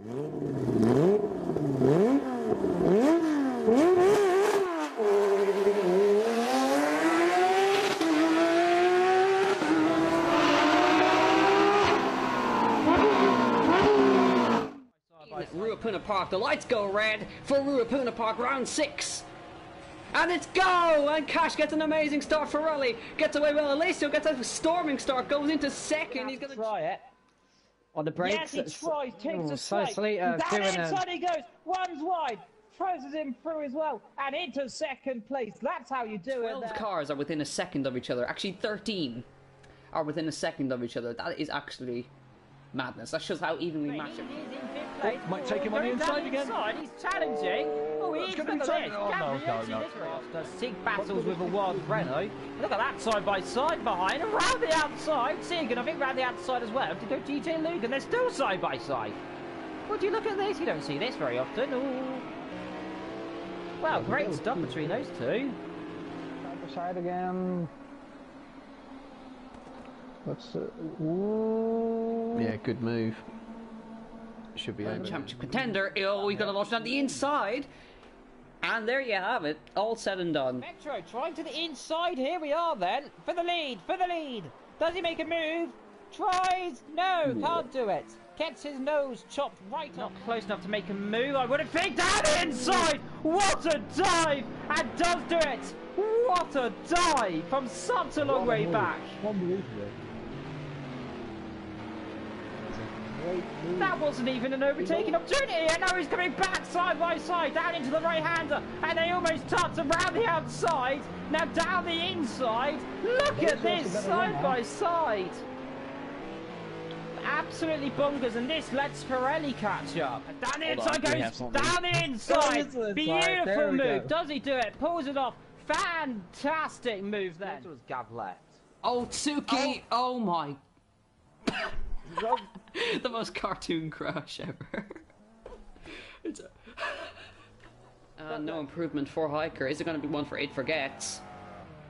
Ruapuna Park, the lights go red for Ruapuna Park, round 6. And it's go! And Cash gets an amazing start for Raleigh. Gets away well. Alessio gets a storming start, goes into second. He's going to try it. On the brakes. Yes, he tries, takes a slice. Down inside he goes. One's wide. Throws him through as well. And into second place. That's how you do 12 it. 12 cars are within a second of each other. Actually, 13 are within a second of each other. That is actually madness. That shows how evenly matched it is. Might take him on the inside again. He's challenging. Oh, he is. Look at this. Does Sig battles with a wild Renault. Look at that side by side behind. Around the outside. Sig, and I think around the outside as well. To go GT Luke, and they're still side by side. Would you look at this? You don't see this very often. Ooh. Well, great stuff between those two. Side by side again. Let's. Yeah, good move. Should be over. Championship contender. Oh, he's going to launch down the inside. And there you have it. All said and done. Metro trying to the inside. Here we are then. For the lead. For the lead. Does he make a move? Tries. No, can't do it. Gets his nose chopped right Not close enough to make a move. I would have picked down the inside. What a dive. And does do it. What a dive from such a long way back. Unbelievable. That wasn't even an overtaking opportunity, and now he's coming back side by side, down into the right-hander, and they almost touch around the outside, now down the inside. Look at this, side by side. Absolutely bonkers, and this lets Pirelli catch up. Down the inside goes, down the inside. Beautiful move. Does he do it? Pulls it off. Fantastic move then. That was Gav left. Oh, Tsuki. Oh my. The most cartoon crash ever. It's a... no improvement for Hiker. Is it going to be one for It Forgets?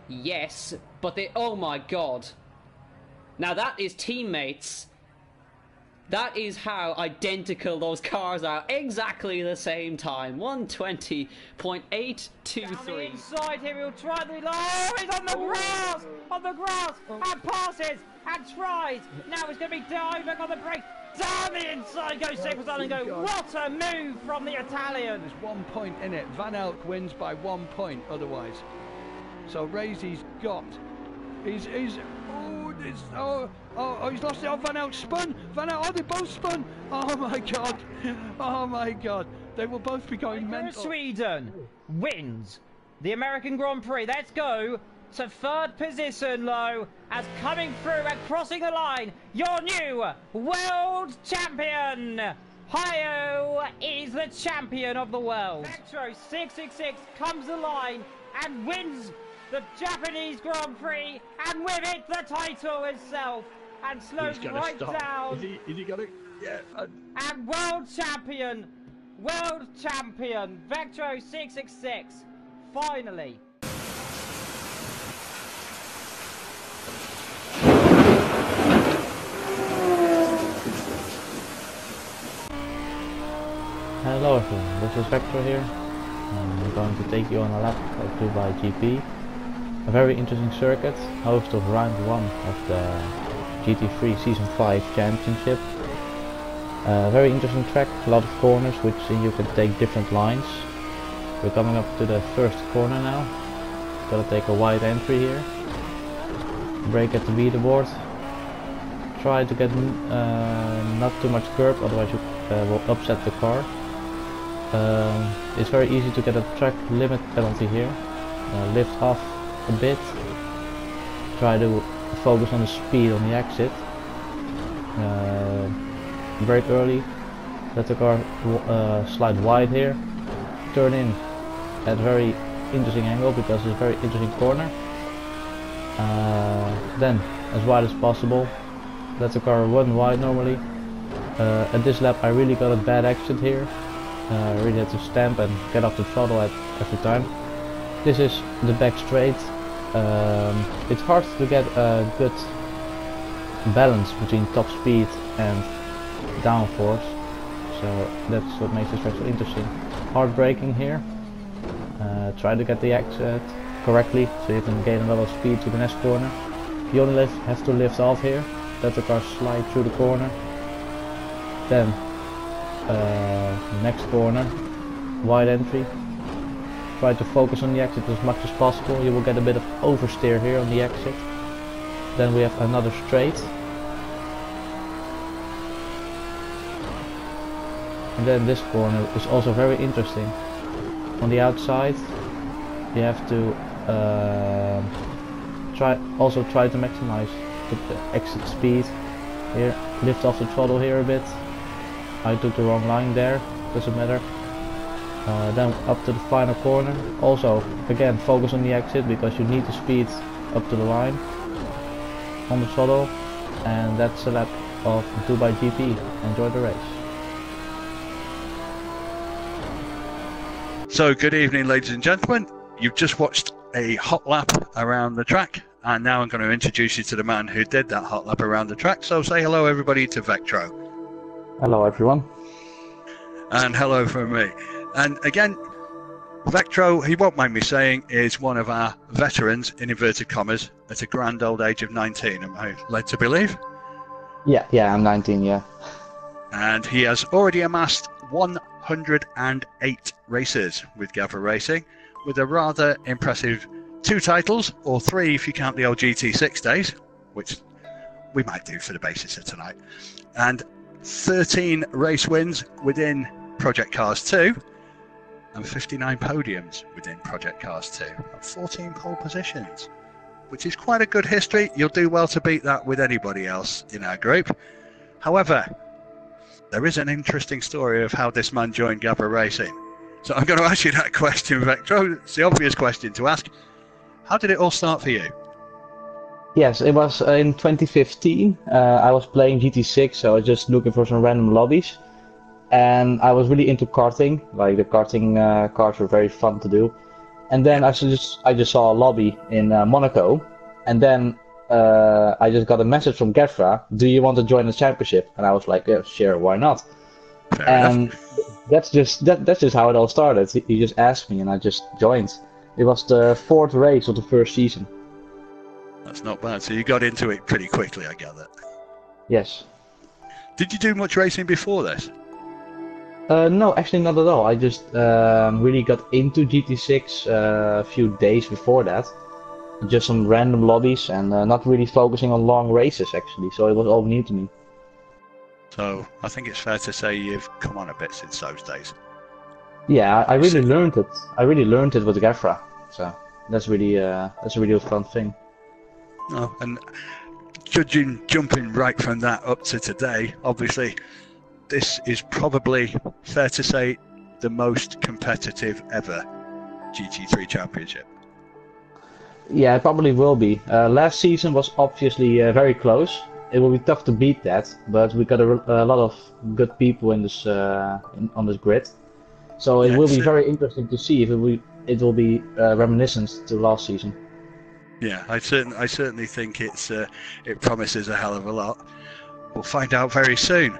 Yes, but they... Oh my god. Now that is teammates. That is how identical those cars are. Exactly the same time. 120.823. Inside here, he'll try the... Oh, he's on the grass! On the grass! And passes! And tries! Now he's going to be diving on the brake! Down the inside goes Sigurdsson and go, what a move from the Italian! There's 1 point in it. Van Elk wins by 1 point otherwise. So Razy's got... He's lost it. Oh, Van Elk spun. Van Elk, oh, they both spun. Oh my god. Oh my god. They will both be going mental. Sweden wins the American Grand Prix. Let's go to third position, Low, as coming through and crossing the line, your new world champion. Hyo is the champion of the world. Metro 666 comes the line and wins the Japanese Grand Prix, and with it the title itself, and slows right down. Is he gonna? Yeah. And world champion, Vectro 666, finally. Hello everyone, this is Vector here. I'm going to take you on a lap of Dubai GP. A very interesting circuit, host of round 1 of the GT3 Season 5 Championship. Very interesting track, a lot of corners which you can take different lines. We're coming up to the first corner now. Gotta take a wide entry here. Brake at the leaderboard. Try to get not too much curb, otherwise you will upset the car. It's very easy to get a track limit penalty here. Lift off a bit. Try to focus on the speed on the exit. Brake early. Let the car slide wide here. Turn in at a very interesting angle because it's a very interesting corner. Then as wide as possible. Let the car run wide normally. At this lap I really got a bad exit here. Really had to stamp and get off the throttle at every time. This is the back straight. It's hard to get a good balance between top speed and downforce. so that's what makes this track so interesting. Hard braking here. Try to get the exit correctly so you can gain a lot of speed to the next corner. You only have to lift off here, let the car slide through the corner. Then next corner, wide entry. Try to focus on the exit as much as possible. You will get a bit of oversteer here on the exit. Then we have another straight. And then this corner is also very interesting. On the outside you have to try to maximize the exit speed. Here, lift off the throttle here a bit. I took the wrong line there, doesn't matter. Then up to the final corner. Also, again, focus on the exit because you need the speed up to the line on the throttle. And that's a lap of Dubai GP. Enjoy the race. So good evening, ladies and gentlemen. You've just watched a hot lap around the track, and now I'm going to introduce you to the man who did that hot lap around the track. So say hello everybody to Vectro. Hello everyone. And hello from me. And again, Vectro, he won't mind me saying, is one of our veterans, in inverted commas, at a grand old age of 19, am I led to believe? Yeah, I'm 19, yeah. And he has already amassed 108 races with GAVRA Racing, with a rather impressive 2 titles, or 3 if you count the old GT6 days, which we might do for the basis of tonight, and 13 race wins within Project Cars 2, and 59 podiums within Project Cars 2, and 14 pole positions, which is quite a good history. You'll do well to beat that with anybody else in our group. However, there is an interesting story of how this man joined GAVRA Racing. So I'm going to ask you that question, Vectro. It's the obvious question to ask. How did it all start for you? Yes, it was in 2015. I was playing GT6, so I was just looking for some random lobbies. And I was really into karting. Like, the karting cars were very fun to do. And then I just saw a lobby in Monaco. And then I just got a message from GAVRA, do you want to join the championship? And I was like, yeah, sure, why not? Fair and enough. that's just how it all started. He just asked me and I just joined. It was the 4th race of the first season. That's not bad. So you got into it pretty quickly, I gather. Yes. Did you do much racing before this? No, actually not at all. I just really got into GT6 a few days before that. Just some random lobbies and not really focusing on long races actually, so it was all new to me. So I think it's fair to say you've come on a bit since those days. Yeah, I really learned it. I really learned it with GAVRA, so that's really a fun thing. Oh, and jumping right from that up to today, obviously, this is probably fair to say the most competitive ever GT3 championship. Yeah, it probably will be. Last season was obviously very close. It will be tough to beat that, but we got a lot of good people in this on this grid. So it will be very interesting to see if it will be reminiscent to last season. Yeah, I certainly think it promises a hell of a lot. We'll find out very soon.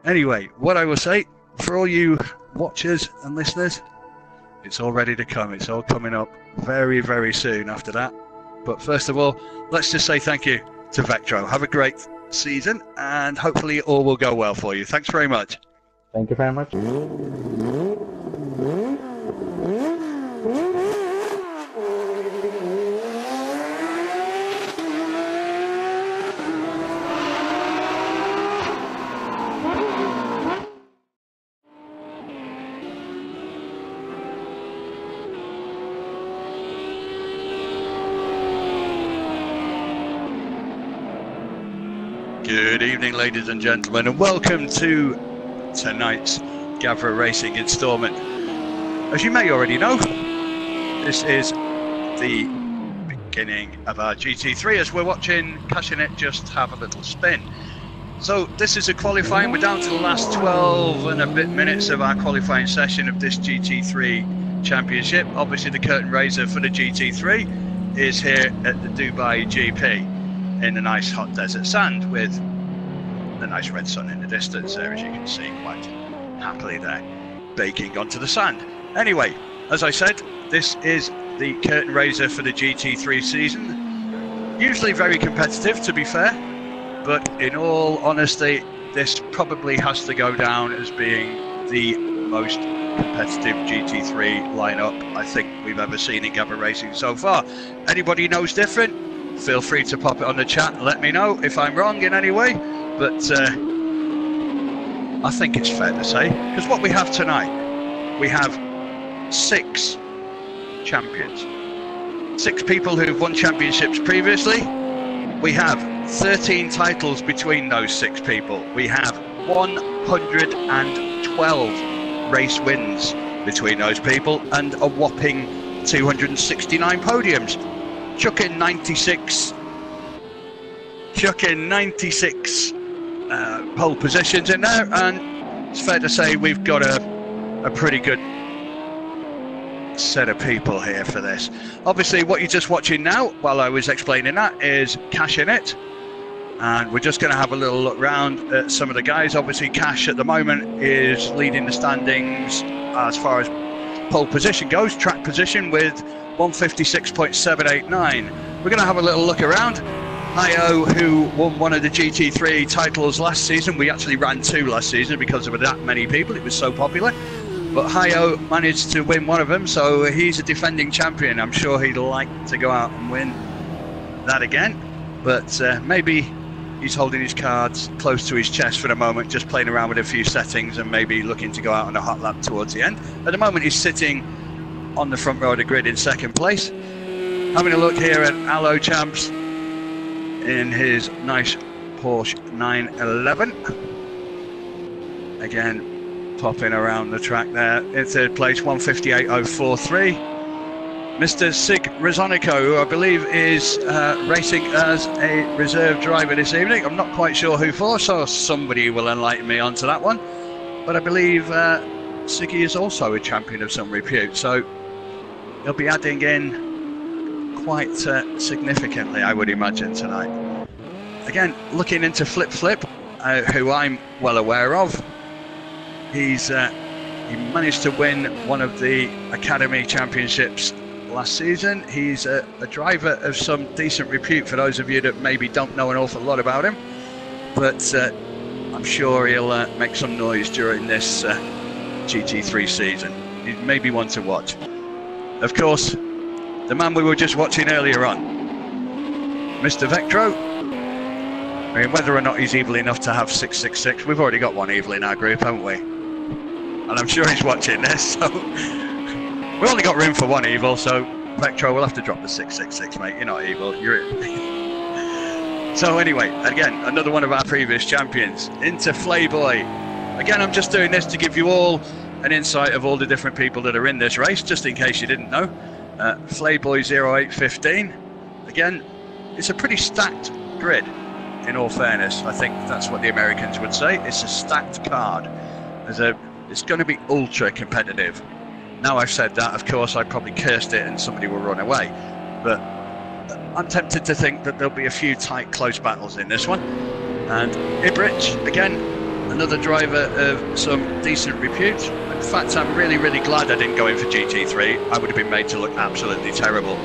Anyway, what I will say, for all you watchers and listeners, it's all ready to come. It's all coming up very, very soon after that. But first of all, let's just say thank you to Vectro. Have a great season, and hopefully all will go well for you. Thanks very much. Thank you very much. Good evening, ladies and gentlemen, and welcome to tonight's GAVRA Racing instalment. As you may already know, this is the beginning of our GT3 as we're watching Cashing It just have a little spin. So this is a qualifying. We're down to the last 12 and a bit minutes of our qualifying session of this GT3 championship. Obviously the curtain raiser for the GT3 is here at the Dubai GP in the nice hot desert sand with the nice red sun in the distance there, as you can see, quite happily there, baking onto the sand. Anyway, as I said, this is the curtain raiser for the GT3 season. Usually very competitive, to be fair, but in all honesty, this probably has to go down as being the most competitive GT3 lineup I think we've ever seen in GAVRA Racing so far. Anybody knows different? Feel free to pop it on the chat and let me know if I'm wrong in any way, but I think it's fair to say, because what we have tonight, we have 6 champions, 6 people who've won championships previously. We have 13 titles between those 6 people. We have 112 race wins between those people and a whopping 269 podiums. Chuck in 96 pole positions in there, and it's fair to say we've got a pretty good set of people here for this. Obviously what you're just watching now while I was explaining that is Cash in it, and we're just going to have a little look round at some of the guys. Obviously Cash at the moment is leading the standings as far as pole position goes, track position with 156.789. We're going to have a little look around. Hi-O, who won one of the GT3 titles last season, we actually ran 2 last season because of that many people, it was so popular, but Hi-O managed to win one of them, so he's a defending champion. I'm sure he'd like to go out and win that again, but maybe he's holding his cards close to his chest for the moment, just playing around with a few settings and maybe looking to go out on a hot lap towards the end. At the moment he's sitting on the front row of the grid in 2nd place. Having a look here at Allo Champs in his nice Porsche 911. Again, popping around the track there. In 3rd place, 158.043. Mr. Sig Rezonico, who I believe is racing as a reserve driver this evening. I'm not quite sure who for, so somebody will enlighten me onto that one. But I believe Siggy is also a champion of some repute, so he'll be adding in quite significantly, I would imagine, tonight. Again, looking into Flip, who I'm well aware of. He managed to win one of the Academy Championships last season. He's a driver of some decent repute for those of you that maybe don't know an awful lot about him, but I'm sure he'll make some noise during this GT3 season. He may be one to watch. Of course, the man we were just watching earlier on, Mr. Vectro. I mean, whether or not he's evil enough to have 666, we've already got one evil in our group, haven't we? And I'm sure he's watching this, so we only got room for one evil, so Vectro will have to drop the 666, mate. You're not evil, you're it. So anyway, again, another one of our previous champions, into Flayboy. Again, I'm just doing this to give you all an insight of all the different people that are in this race, just in case you didn't know. Flayboy 0815. Again, it's a pretty stacked grid, in all fairness. I think that's what the Americans would say. It's a stacked card. It's going to be ultra competitive. Now I've said that, of course, I probably cursed it and somebody will run away. But I'm tempted to think that there'll be a few tight, close battles in this one. And Ibrich, again, another driver of some decent repute. In fact, I'm really, really glad I didn't go in for GT3. I would have been made to look absolutely terrible.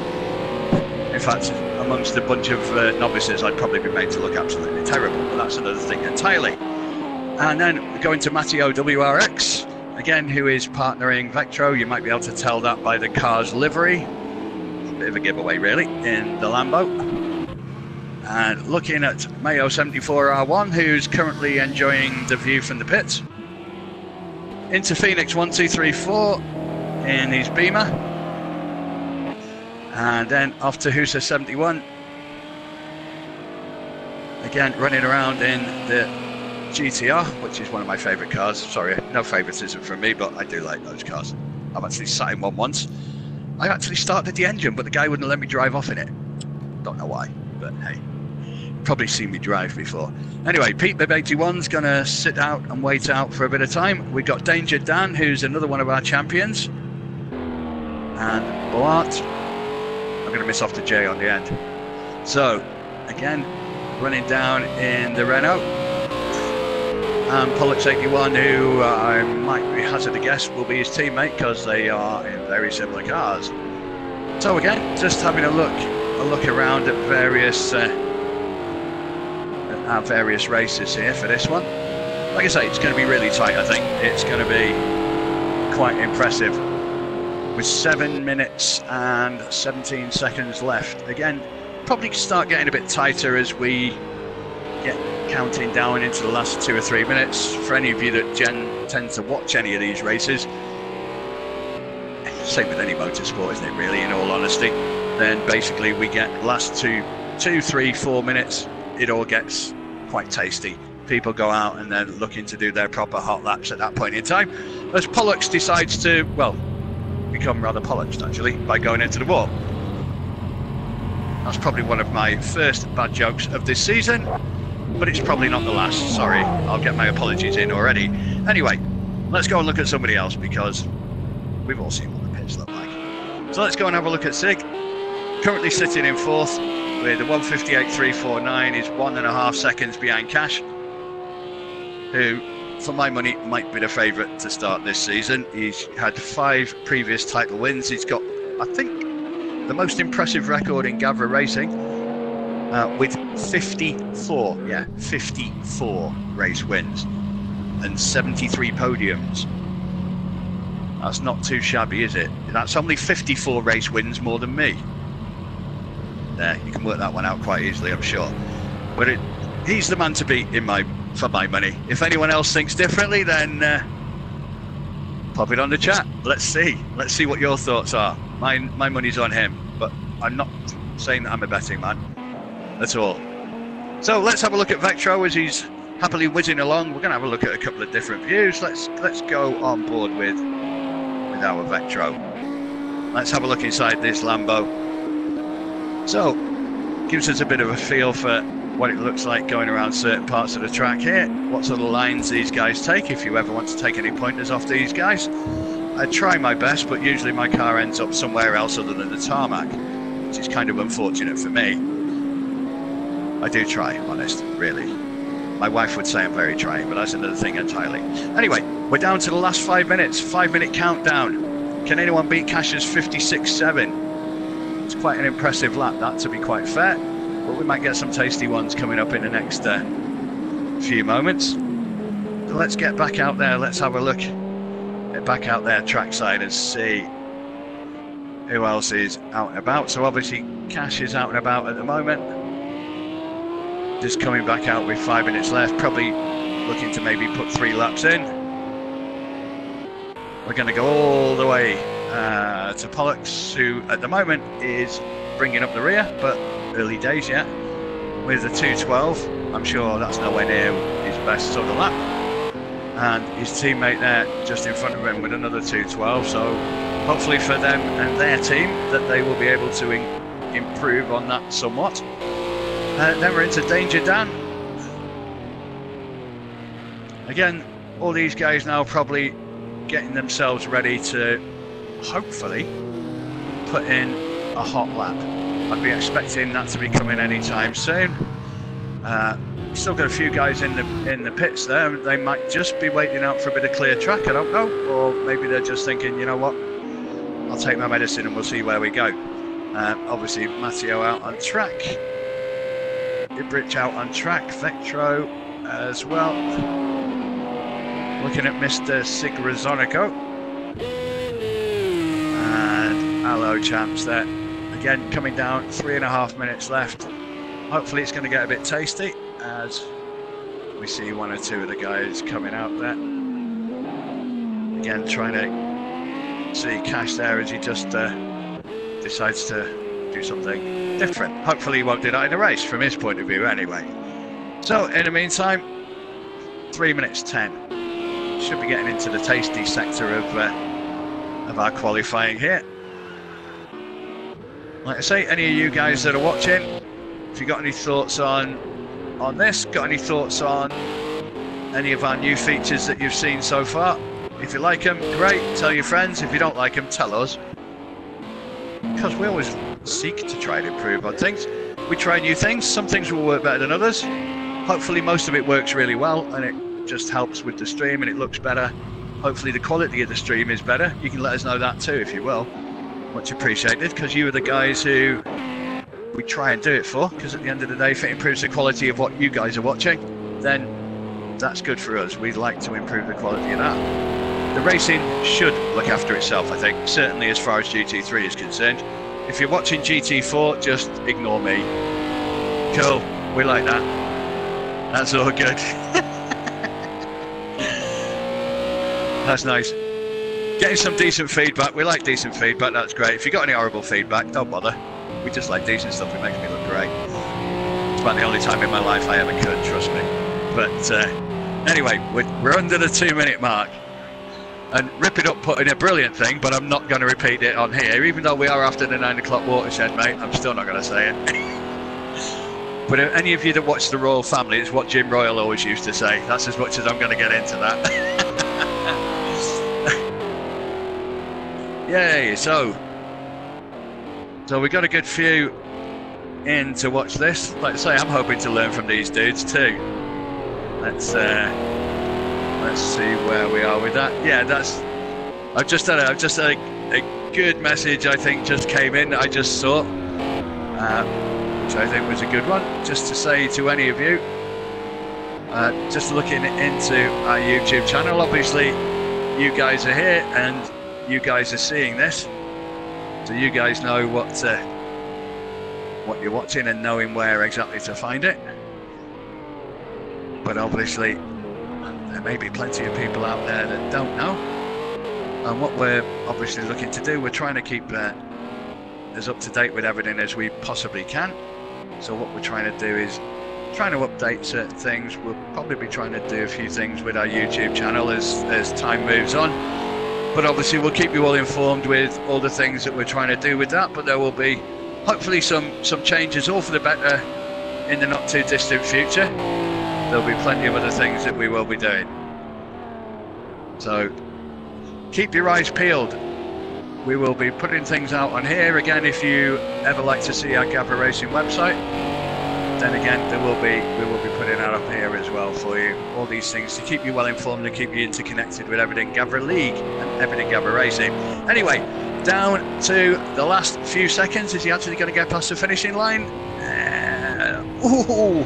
In fact, amongst a bunch of novices, I'd probably be made to look absolutely terrible, but that's another thing entirely. And then going to Matteo WRX, again, who is partnering Vectro. You might be able to tell that by the car's livery. A bit of a giveaway, really, in the Lambo. And looking at Mayo 74R1, who's currently enjoying the view from the pits. Into Phoenix 1234 in his Beamer. And then off to Husa 71. Again, running around in the GTR, which is one of my favourite cars. Sorry, no favouritism from me, but I do like those cars. I've actually sat in one once. I actually started the engine, but the guy wouldn't let me drive off in it. Don't know why, but hey. Probably seen me drive before. Anyway, Pete Bib 81's going to sit out and wait out for a bit of time. We've got Danger Dan, who's another one of our champions. And Bart. I'm going to miss off the J on the end. So, again, running down in the Renault. and Pollux 81, who I might hazard a guess will be his teammate because they are in very similar cars. So again, just having a look around at various our various races here for this one. Like I say, it's going to be really tight. I think it's going to be quite impressive. With 7 minutes and 17 seconds left. Again, probably start getting a bit tighter as we get counting down into the last 2 or 3 minutes. For any of you that tend to watch any of these races, same with any motorsport, isn't it really, in all honesty, then basically we get last 2, 3, 4 minutes, it all gets quite tasty. People go out and then looking to do their proper hot laps at that point in time, as Pollux decides to, well, become rather Pollux actually by going into the wall. That's probably one of my first bad jokes of this season, but it's probably not the last. Sorry, I'll get my apologies in already. Anyway, let's go and look at somebody else because we've all seen what the pits look like. So let's go and have a look at Sig. Currently sitting in 4th with a 1:58.349, is 1.5 seconds behind Cash, who for my money might be the favourite to start this season. He's had 5 previous title wins. He's got, I think, the most impressive record in GAVRA Racing with 54 race wins and 73 podiums. That's not too shabby, is it? That's only 54 race wins more than me. There, you can work that one out quite easily, I'm sure. But he's the man to beat for my money. If anyone else thinks differently, then pop it on the chat. Let's see what your thoughts are. My money's on him, but I'm not saying that I'm a betting man at all. So let's have a look at Vectro as he's happily whizzing along. We're going to have a look at a couple of different views. Let's go on board with our Vectro. Let's have a look inside this Lambo. So gives us a bit of a feel for what it looks like going around certain parts of the track here, what sort of lines these guys take, if you ever want to take any pointers off these guys. I try my best, but usually my car ends up somewhere else other than the tarmac, which is kind of unfortunate for me. I do try, honest, really. My wife would say I'm very trying, but that's another thing entirely. Anyway, we're down to the last 5 minutes, 5-minute countdown. Can anyone beat Cash's 56.7? It's quite an impressive lap, that, to be quite fair. But we might get some tasty ones coming up in the next few moments. So let's get back out there. Let's have a look. Get back out there trackside and see who else is out and about. So obviously Cash is out and about at the moment. Just coming back out with 5 minutes left. Probably looking to maybe put 3 laps in. We're going to go all the way to Pollux, who at the moment is bringing up the rear, but early days yet, with a 2:12. I'm sure that's nowhere near his best sort of lap, and his teammate there just in front of him with another 2:12. So hopefully for them and their team that they will be able to improve on that somewhat. Then we're into Danger Dan. Again, all these guys now probably getting themselves ready to hopefully put in a hot lap. I'd be expecting that to be coming anytime soon. Still got a few guys in the pits there. They might just be waiting out for a bit of clear track, I don't know. Or maybe they're just thinking, you know what, I'll take my medicine and we'll see where we go. Obviously Matteo out on track. Ibrich out on track. Vectro as well. Looking at Mr. Sigrazonico. And hello champs there. Again, coming down, 3.5 minutes left. Hopefully it's going to get a bit tasty as we see 1 or 2 of the guys coming out there. Again, trying to see Cash there as he just decides to do something different. Hopefully he won't do that in the race from his point of view anyway. So in the meantime, 3 minutes 10. Should be getting into the tasty sector of our qualifying here. Like I say, any of you guys that are watching, if you got any thoughts on this, got any thoughts on any of our new features that you've seen so far, if you like them, great, tell your friends. If you don't like them, tell us, because we always seek to try and improve on things. We try new things. Some things will work better than others. Hopefully most of it works really well and it just helps with the stream and it looks better. Hopefully the quality of the stream is better. You can let us know that too if you will. Much appreciated, because you are the guys who we try and do it for, because at the end of the day, if it improves the quality of what you guys are watching, then that's good for us. We'd like to improve the quality of that. The racing should look after itself, I think, certainly as far as GT3 is concerned. If you're watching GT4, just ignore me. Cool, we like that. That's all good. That's nice. Getting some decent feedback. We like decent feedback, that's great. If you got any horrible feedback, don't bother. We just like decent stuff, it makes me look great. It's about the only time in my life I ever could, trust me. But anyway, we're under the 2-minute mark. And Rip It Up put in a brilliant thing, but I'm not going to repeat it on here. Even though we are after the 9 o'clock watershed, mate, I'm still not going to say it. But any of you that watch the Royal Family, it's what Jim Royal always used to say. That's as much as I'm going to get into that. Yay, so we got a good few in to watch this. Like I say, I'm hoping to learn from these dudes too. Let's see where we are with that. Yeah, I've just had a good message, I think, just came in that I just saw, which I think was a good one, just to say to any of you, just looking into our YouTube channel. Obviously you guys are here and you guys are seeing this, so you guys know what you're watching and knowing where exactly to find it. But obviously there may be plenty of people out there that don't know, and what we're obviously looking to do, we're trying to keep as up to date with everything as we possibly can. So what we're trying to do is trying to update certain things. We'll probably be trying to do a few things with our YouTube channel as time moves on, but obviously we'll keep you all informed with all the things that we're trying to do with that. But there will be hopefully some changes, all for the better, in the not too distant future. There'll be plenty of other things that we will be doing. So keep your eyes peeled. We will be putting things out on here. Again, if you ever like to see our GAVRA Racing website, then again we will be putting that up here as well for you. All these things to keep you well informed and keep you interconnected with everything GAVRA League and everything GAVRA Racing. Anyway, down to the last few seconds. Is he actually going to get past the finishing line? Ooh.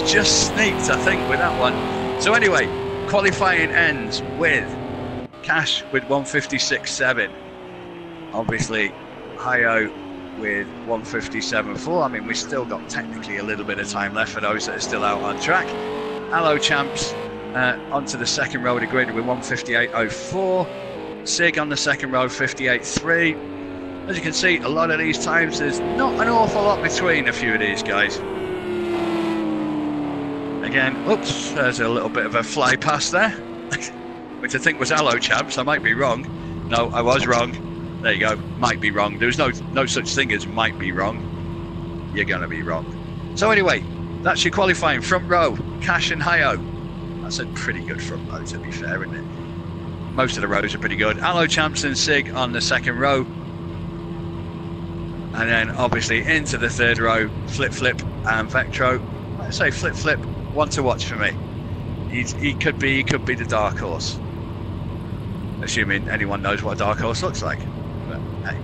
Just sneaked, I think, with that one. So anyway, qualifying ends with Cash with 156.7. Obviously, Hio with 157.4. I mean, we've still got technically a little bit of time left for those that are still out on track. Allo Champs onto the second row of the grid with 158.04. Sig on the second row, 58.3. As you can see, a lot of these times, there's not an awful lot between a few of these guys. Again, oops, there's a little bit of a fly past there, which I think was Allo Champs. I might be wrong. No, I was wrong. There you go, might be wrong. There's no such thing as might be wrong. You're gonna be wrong. So anyway, that's your qualifying. Front row, Cash and Hio. That's a pretty good front row, to be fair, isn't it? Most of the rows are pretty good. Allo Champs and Sig on the second row. And then obviously into the third row, Flip and Vectro. Let's say Flip, one to watch for me. He could be the dark horse, assuming anyone knows what a dark horse looks like. But hey.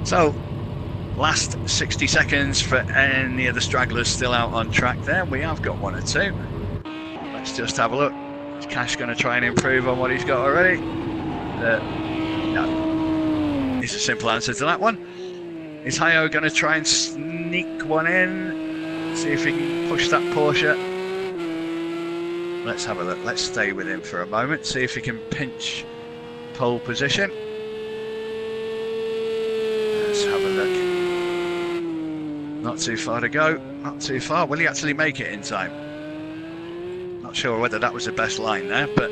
So last 60 seconds for any of the stragglers still out on track there. We have got one or two. Let's just have a look. Is Cash going to try and improve on what he's got already? No. It's a simple answer to that one. Is Hio going to try and sneak one in? See if he can push that Porsche. Let's have a look. Let's stay with him for a moment. See if he can pinch pole position. Let's have a look. Not too far to go. Not too far. Will he actually make it in time? Not sure whether that was the best line there, but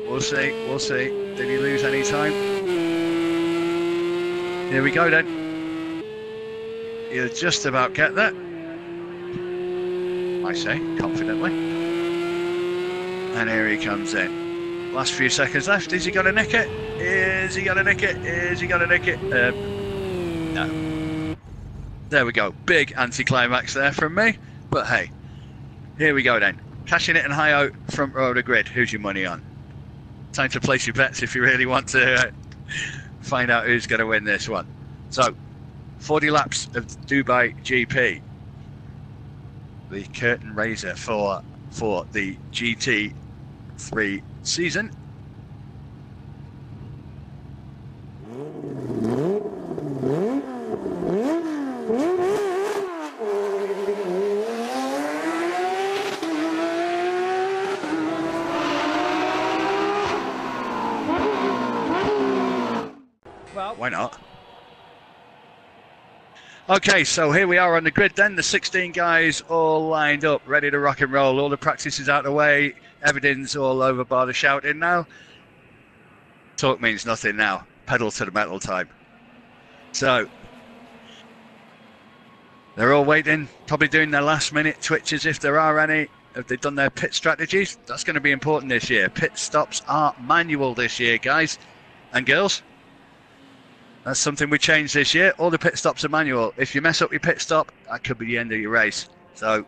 we'll see. We'll see. Did he lose any time? Here we go then. He'll just about get there. I say, confidently. And here he comes in. Last few seconds left. Is he going to nick it? Is he going to nick it? Is he going to nick it? No. There we go. Big anticlimax there from me. But hey, here we go then. Cashing it and high out front row of the grid. Who's your money on? Time to place your bets if you really want to find out who's going to win this one. So, 40 laps of Dubai GP. The curtain raiser for the GT3 season. Well, why not? Okay, so here we are on the grid then, the 16 guys all lined up, ready to rock and roll. All the practice is out of the way, everything's all over bar the shouting now. Talk means nothing now, pedal to the metal time. So, they're all waiting, probably doing their last minute twitches if there are any. Have they done their pit strategies? That's going to be important this year. Pit stops are manual this year, guys and girls. That's something we changed this year. All the pit stops are manual. If you mess up your pit stop, that could be the end of your race. So,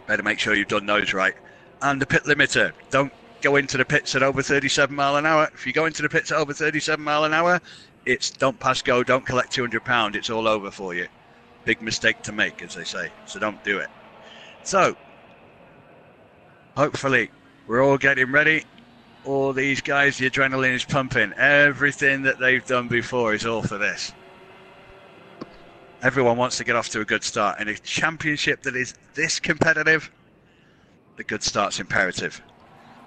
better make sure you've done those right. And the pit limiter. Don't go into the pits at over 37 mile an hour. If you go into the pits at over 37 mile an hour, it's don't pass go, don't collect £200. It's all over for you. Big mistake to make, as they say. So don't do it. So, hopefully, we're all getting ready. All these guys, the adrenaline is pumping. Everything that they've done before is all for this. Everyone wants to get off to a good start. In a championship that is this competitive, the good start's imperative.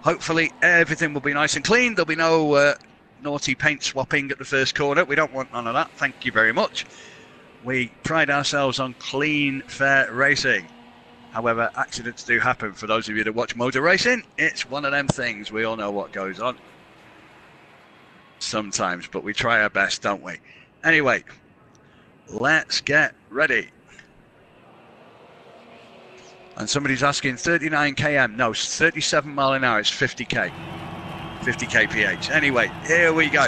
Hopefully, everything will be nice and clean. There'll be no naughty paint swapping at the first corner. We don't want none of that. Thank you very much. We pride ourselves on clean, fair racing. However, accidents do happen. For those of you that watch motor racing, it's one of them things. We all know what goes on sometimes, but we try our best, don't we? Anyway, let's get ready. And somebody's asking 39 km. No, 37 mile an hour. It's 50k. 50 kph. Anyway, here we go.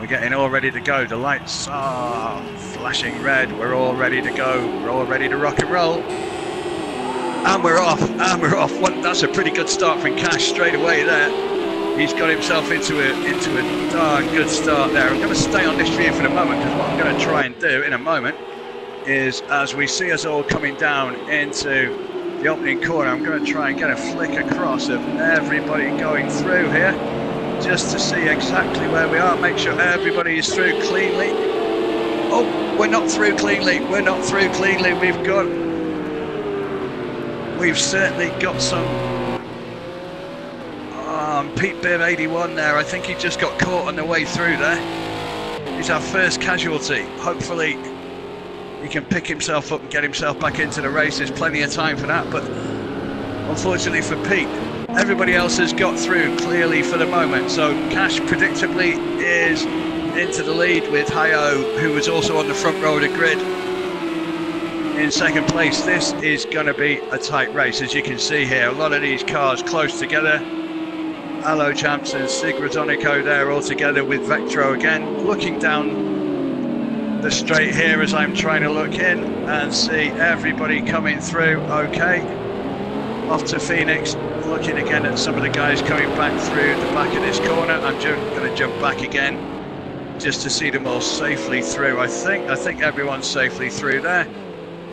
We're getting all ready to go. The lights are flashing red. We're all ready to go. We're all ready to rock and roll. And we're off. And we're off. That's a pretty good start from Cash straight away there. He's got himself into a darn good start there. I'm going to stay on this view for the moment, because what I'm going to try and do in a moment is, as we see us all coming down into the opening corner, I'm going to try and get a flick across of everybody going through here, just to see exactly where we are, make sure everybody is through cleanly. Oh, we're not through cleanly, we're not through cleanly. We've certainly got some Pete Bibb 81 there. I think he just got caught on the way through there. He's our first casualty. Hopefully he can pick himself up and get himself back into the race. There's plenty of time for that, but unfortunately for Pete, everybody else has got through clearly for the moment. So Cash predictably is into the lead, with Hayo, who was also on the front row of the grid, in second place. This is going to be a tight race, as you can see here. A lot of these cars close together. Hello Champs and Sigrazonico there all together with Vectro again. Looking down the straight here as I'm trying to look in and see everybody coming through okay. Off to Phoenix, looking again at some of the guys coming back through the back of this corner. I'm going to jump back again just to see them all safely through. I think everyone's safely through there.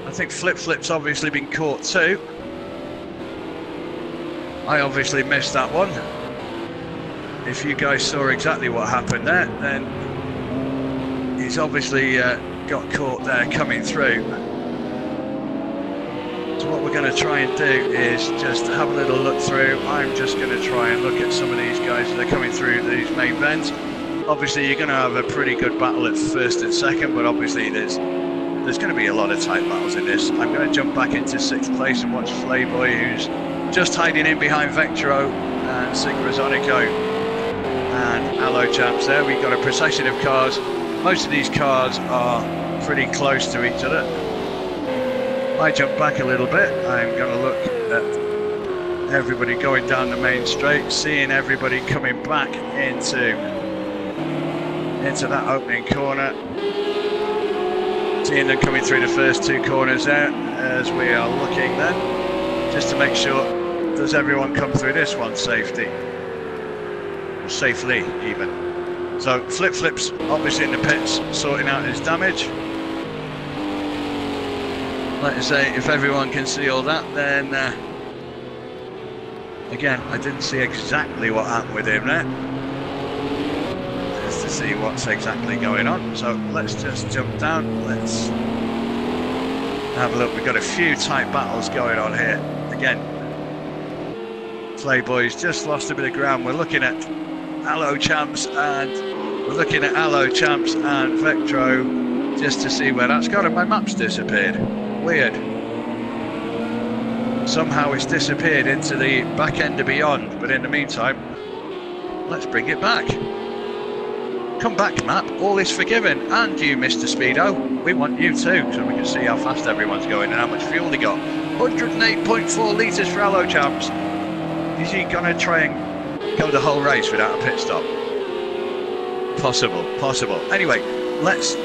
I think Flip's obviously been caught too. I obviously missed that one. If you guys saw exactly what happened there, then he's obviously got caught there coming through. So what we're going to try and do is just have a little look through. I'm just going to try and look at some of these guys that are coming through these main bends. Obviously you're going to have a pretty good battle at first and second, but obviously there's going to be a lot of tight battles in this. I'm going to jump back into 6th place and watch Flayboy, who's just hiding in behind Vectro and Sigrazonico. And hello Champs there. We've got a procession of cars. Most of these cars are pretty close to each other. I jump back a little bit. I'm going to look at everybody going down the main straight, seeing everybody coming back into that opening corner. Seeing them coming through the first two corners there as we are looking then. just to make sure, does everyone come through this one safely, even. So Flip's obviously in the pits sorting out his damage. Like I say, if everyone can see all that, then again, I didn't see exactly what happened with him there, just to see what's exactly going on. So let's just jump down, let's have a look. We've got a few tight battles going on here. Again, Playboy's just lost a bit of ground. We're looking at Allo Champs and Vectro, just to see where that's gone, and my map's disappeared. Weird. Somehow it's disappeared into the back end of Beyond, but in the meantime, let's bring it back. Come back, map. All is forgiven. And you, Mr. Speedo, we want you too, so we can see how fast everyone's going and how much fuel they got. 108.4 litres for Allo Champs. Is he gonna try and go the whole race without a pit stop? Possible. Anyway, let's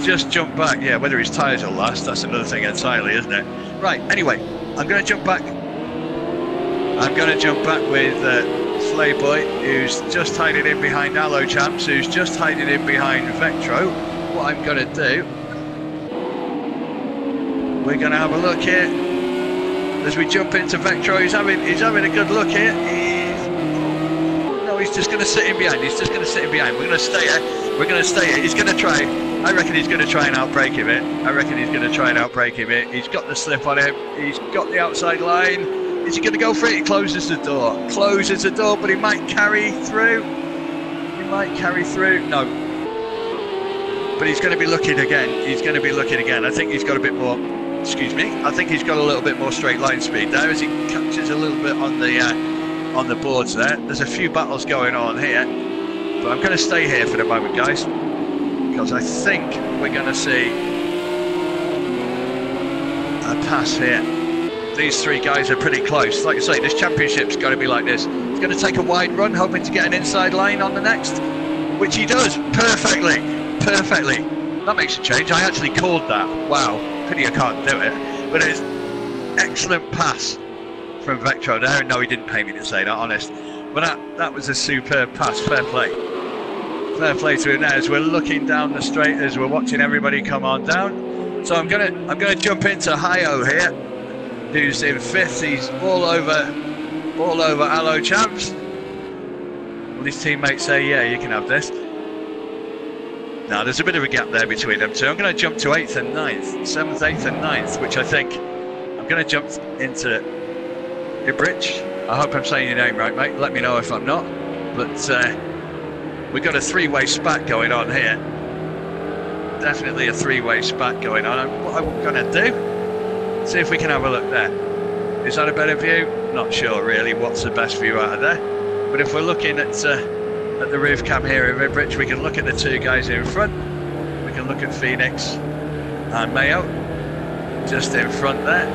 just jump back. Yeah, whether his tyres will last, that's another thing entirely, isn't it? Right, anyway, I'm going to jump back. I'm going to jump back with Playboy, who's just hiding in behind Allo Champs, who's just hiding in behind Vectro. What I'm going to do, we're going to have a look here. As we jump into Vectro, he's having a good look here. He's just going to sit in behind. We're going to stay here. He's going to try. I reckon he's going to try and outbrake him it. He's got the slip on him. He's got the outside line. Is he going to go for it? He closes the door. But he might carry through. No. But he's going to be looking again. I think he's got a bit more. Excuse me. I think he's got a little bit more straight line speed there as he catches a little bit on the boards there. There's a few battles going on here, but I'm going to stay here for the moment, guys, because I think we're going to see a pass here. These three guys are pretty close. Like I say, this championship's got to be like this. He's going to take a wide run, hoping to get an inside line on the next, which he does perfectly. That makes a change. I actually called that. Wow, pity I can't do it, but it's excellent pass from Vectro there. No, he didn't pay me to say that, honest. But that was a superb pass. Fair play to him there as we're looking down the straight, as we're watching everybody come on down. So I'm gonna jump into Hio here, who's in 5th. He's all over Allo Champs. Well, his teammates say, yeah, you can have this. Now there's a bit of a gap there between them two. I'm going to jump to 8th and 9th, 7th, 8th and 9th, which I think I'm going to jump into Ibrich. I hope I'm saying your name right, mate. Let me know if I'm not. But we've got a three-way spat going on here. Definitely a three-way spat going on. And what I'm going to do, see if we can have a look there. Is that a better view? Not sure really what's the best view out of there. But if we're looking at the roof cam here in Ibrich, we can look at the two guys in front. We can look at Phoenix and Mayo just in front there,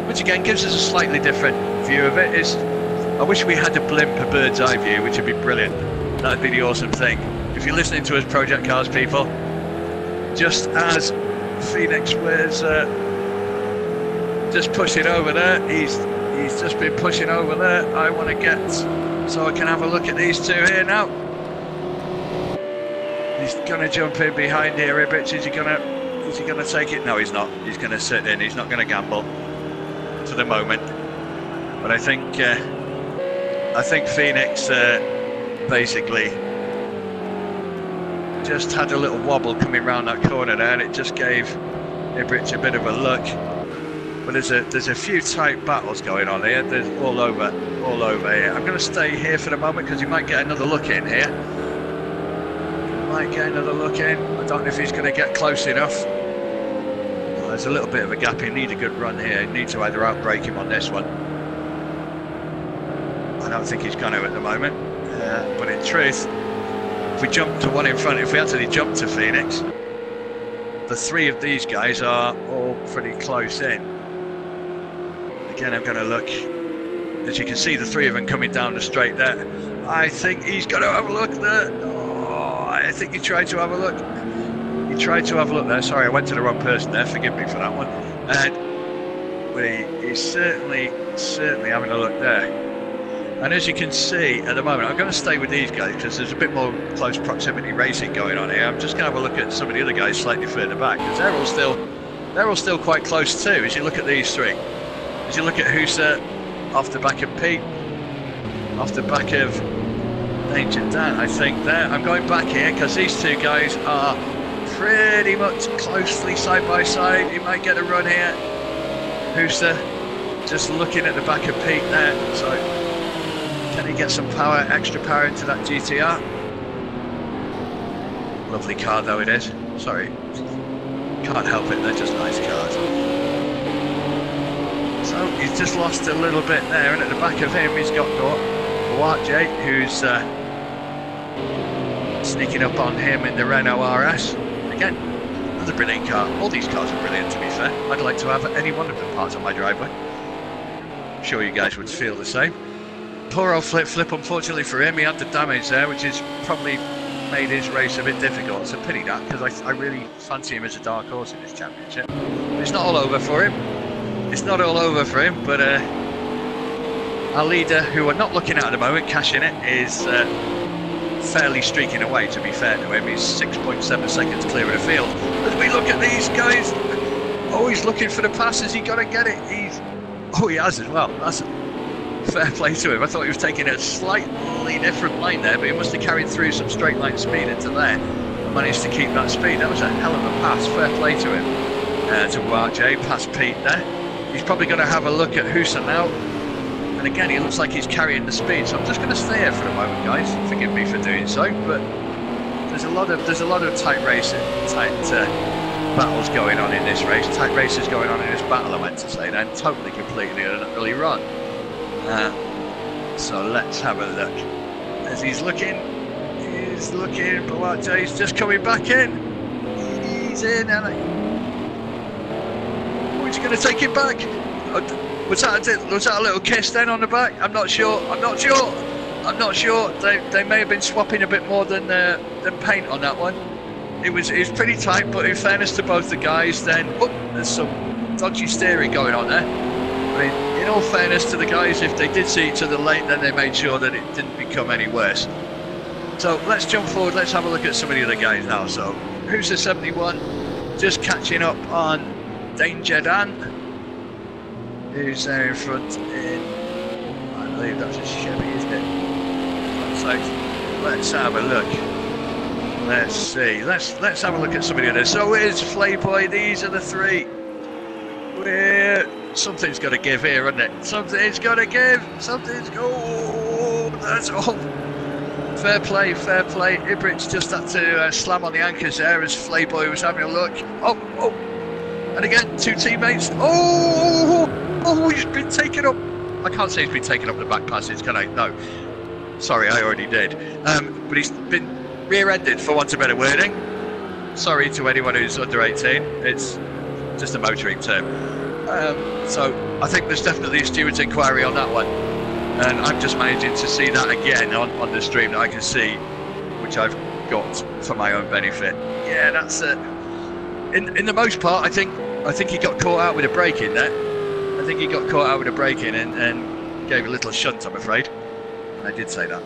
which again gives us a slightly different view of it. I wish we had a blimp, a bird's eye view, which would be brilliant. That'd be the awesome thing. If you're listening to us Project Cars people, just as Phoenix was just pushing over there, he's just been pushing over there. I want to get so I can have a look at these two here now. He's gonna jump in behind here, Ibrich. Is he gonna take it? No, he's not. He's gonna sit in. He's not gonna gamble for the moment. But I think Phoenix basically just had a little wobble coming round that corner there, and it just gave Ibrich a bit of a look. But there's a few tight battles going on here. There's all over here. I'm going to stay here for the moment because you might get another look in here. I don't know if he's going to get close enough. Well, there's a little bit of a gap. He needs a good run here. He needs to either outbrake him on this one. I don't think he's going to at the moment. But in truth, if we jump to one in front, if we actually jump to Phoenix, the three of these guys are all pretty close in. Again, I'm going to look. As you can see, the three of them coming down the straight there. I think he's going to have a look there. Oh, I think he tried to have a look. He tried to have a look there. Sorry, I went to the wrong person there. Forgive me for that one. And he's certainly having a look there. And as you can see at the moment, I'm going to stay with these guys because there's a bit more close proximity racing going on here. I'm just going to have a look at some of the other guys slightly further back because they're all still quite close too. As you look at these three, as you look at Husa off the back of Pete, off the back of Danger Dan, I think there. I'm going back here because these two guys are pretty much closely side by side. He might get a run here. Husa just looking at the back of Pete there. So can he get some power, extra power into that GTR? Lovely car though it is. Sorry, can't help it, they're just nice cars. So he's just lost a little bit there, and at the back of him he's got J, who's sneaking up on him in the Renault RS. Again, another brilliant car. All these cars are brilliant, to be fair. I'd like to have any one of them parked on my driveway. I'm sure you guys would feel the same. Poor old Flip, unfortunately for him, he had the damage there, which has probably made his race a bit difficult. It's a pity that, because I really fancy him as a dark horse in this championship. But it's not all over for him. It's not all over for him, but our leader, who we're not looking at the moment, cashing it, is fairly streaking away, to be fair to him. He's 6.7 seconds clear of the field. As we look at these guys, he's looking for the pass. Has he got to get it? He has as well. That's fair play to him. I thought he was taking a slightly different line there, but he must have carried through some straight line speed into there and managed to keep that speed. That was a hell of a pass. Fair play to him. To RJ, past Pete there. He's probably going to have a look at Husa now. And again, he looks like he's carrying the speed. So I'm just going to stay here for a moment, guys. Forgive me for doing so, but there's a lot of tight racing, battles going on in this race. Tight races going on in this battle, I meant to say, then totally, completely and utterly run. So let's have a look. As he's looking, Buatte's just coming back in. He's in, and he's going to take it back. Was that a little kiss then on the back? I'm not sure. They may have been swapping a bit more than paint on that one. It was pretty tight, but in fairness to both the guys, then there's some dodgy steering going on there. I mean, in all fairness to the guys, if they did see each other late, then they made sure that it didn't become any worse. So let's jump forward, let's have a look at some of the other guys now. So who's the 71? Just catching up on Danger Dan, who's there in front in, I believe that's a Chevy, isn't it? So let's have a look. Let's see, let's have a look at some of the others. So here's Flayboy, these are the three. Something's got to give here, isn't it? Something's got to give. That's all. Fair play. Ibrich just had to slam on the anchors there as Flayboy was having a look. And again, two teammates. He's been taken up. I can't say he's been taken up the back passage, can I? No. Sorry, I already did. But he's been rear-ended, for want of better wording. Sorry to anyone who's under 18. It's just a motoring term. So I think there's definitely a steward's inquiry on that one, and I'm just managing to see that again on the stream that I can see, which I've got for my own benefit. Yeah, that's it. In the most part, I think he got caught out with a brake in there. I think he got caught out with a brake in and gave a little shunt, I'm afraid. I did say that.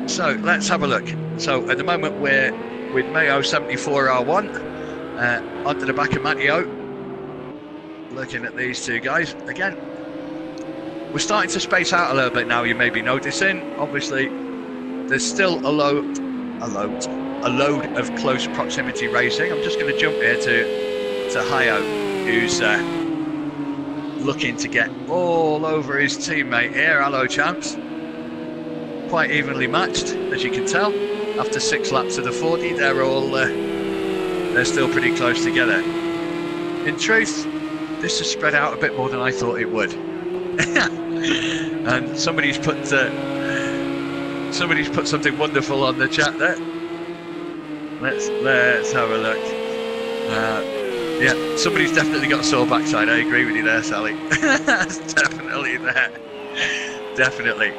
So let's have a look. So at the moment we're with Mayo 74R1 onto the back of Matteo. Looking at these two guys again. We're starting to space out a little bit now, you may be noticing. Obviously there's still a load of close proximity racing. I'm just going to jump here to Hayo, who's looking to get all over his teammate here. Hello champs. Quite evenly matched, as you can tell. After 6 laps of the 40, they're still pretty close together. In truth, this has spread out a bit more than I thought it would. And somebody's put something wonderful on the chat there. Let's have a look. Yeah, somebody's definitely got a sore backside. I agree with you there, Sally. That's definitely there. Definitely.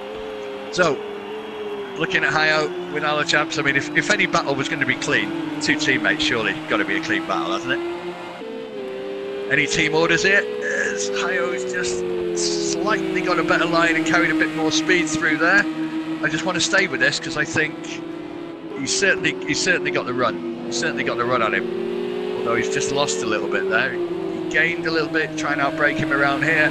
So, looking at Hayo with our champs, I mean, if any battle was going to be clean, two teammates surely got to be a clean battle, hasn't it? Any team orders here? As Hayo's just slightly got a better line and carried a bit more speed through there. I just want to stay with this because I think he's certainly got the run. He's certainly got the run on him. Although he's just lost a little bit there. He gained a little bit, trying to outbrake him around here.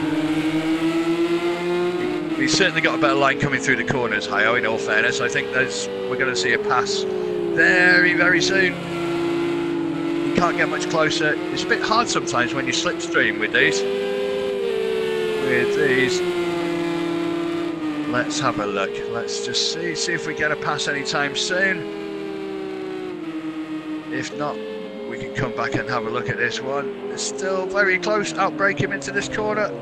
He's certainly got a better line coming through the corners, Hayo, in all fairness. I think we're going to see a pass very, very soon. You can't get much closer. It's a bit hard sometimes when you slipstream with these. Let's have a look. Let's just see if we get a pass anytime soon. If not, we can come back and have a look at this one. It's still very close. Outbrake him into this corner.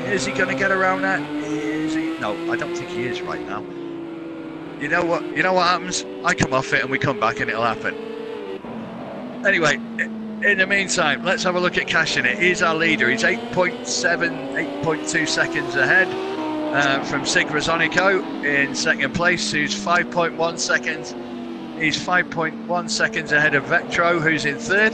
Is he going to get around that? Is he? No, I don't think he is right now. You know what? You know what happens? I come off it and we come back and it'll happen. Anyway, in the meantime, let's have a look at cashing it. He's our leader. He's 8.7, 8.2 seconds ahead from Sigrazonico in second place, who's 5.1 seconds. He's 5.1 seconds ahead of Vectro, who's in third.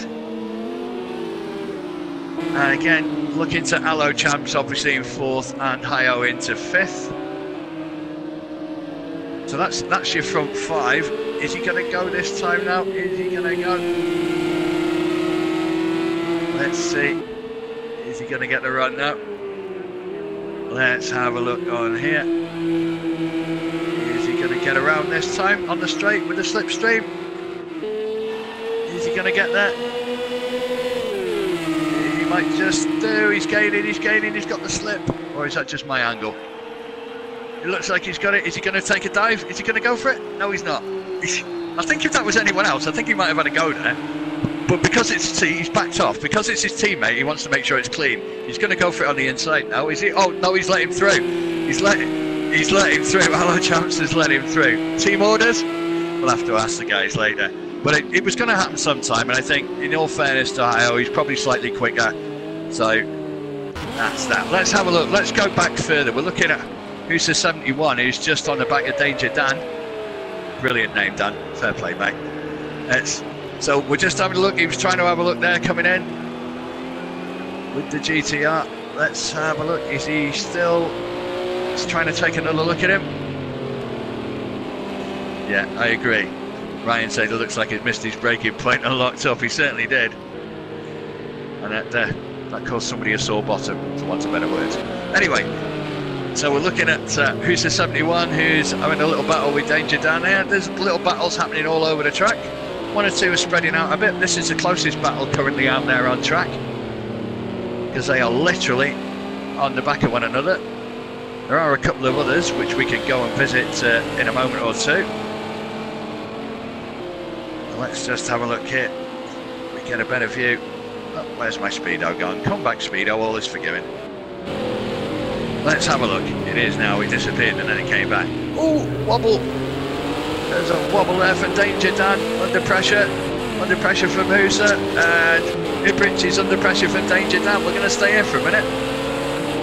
And again, looking to Allo Champs, obviously in fourth, and Hayo into fifth. So that's your front five. Is he going to go this time now? Is he going to go? Let's see. Is he going to get the run now? Let's have a look on here. Is he going to get around this time on the straight with the slipstream? Is he going to get there? He might just do. He's gaining, he's got the slip. Or is that just my angle? It looks like he's got it. Is he going to take a dive? Is he going to go for it? No, he's not. I think if that was anyone else, I think he might have had a go there. But because he's backed off, because it's his teammate, he wants to make sure it's clean. He's going to go for it on the inside now, is he? Oh, no, he's let him through. He's let him through. Allo Champs has let him through. Team orders? We'll have to ask the guys later. But it was going to happen sometime, and I think, in all fairness to Hayo, he's probably slightly quicker. So, that's that. Let's have a look. Let's go back further. We're looking at who's the 71, who's just on the back of Danger Dan. Brilliant name, Dan. Fair play, mate. So we're just having a look. He was trying to have a look there coming in with the GTR. Let's have a look. Is he still trying to take another look at him? Yeah, I agree. Ryan said it looks like he'd missed his braking point and locked up. He certainly did. And that caused somebody a sore bottom, for want of better words. Anyway, so we're looking at who's the 71, who's having a little battle with Danger Dan here. There's little battles happening all over the track. One or two are spreading out a bit. This is the closest battle currently out there on track, because they are literally on the back of one another. There are a couple of others which we can go and visit in a moment or two. Let's just have a look here. We get a better view. Oh, where's my speedo gone? Come back, speedo. All is forgiven. Let's have a look. It is now. It disappeared and then it came back. Oh, wobble. There's a wobble there for Danger Dan. Under pressure from Husa. And Ibrich is under pressure from Danger Dan. We're going to stay here for a minute.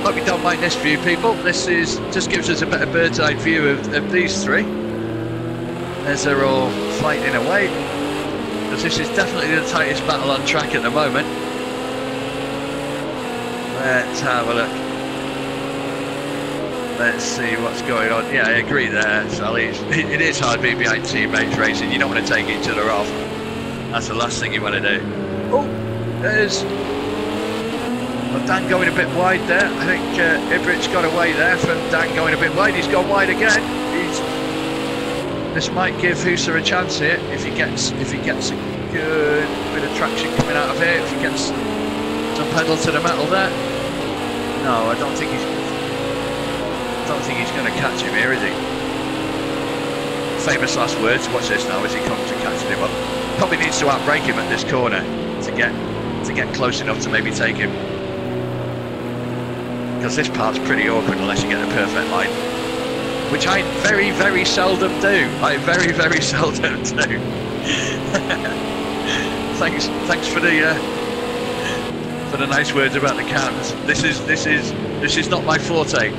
Hope you don't mind this view, people. This just gives us a better bird's eye view of these three as they're all fighting away. Because this is definitely the tightest battle on track at the moment. Let's have a look. Let's see what's going on. Yeah, I agree there, Sally. It is hard being behind teammates racing. You don't want to take each other off. That's the last thing you want to do. Oh, there's Dan going a bit wide there. I think Ibrich got away there from Dan going a bit wide. He's gone wide again. This might give Husa a chance here if he gets a good bit of traction coming out of here. If he gets some pedal to the metal there. No, I don't think he's going to catch him here, is he? Famous last words. Watch this now as he comes to catching him up. Probably needs to outbrake him at this corner to get close enough to maybe take him. Because this part's pretty awkward unless you get a perfect line, which I very, very seldom do. I very, very seldom do. Thanks for the nice words about the cams. This is not my forte.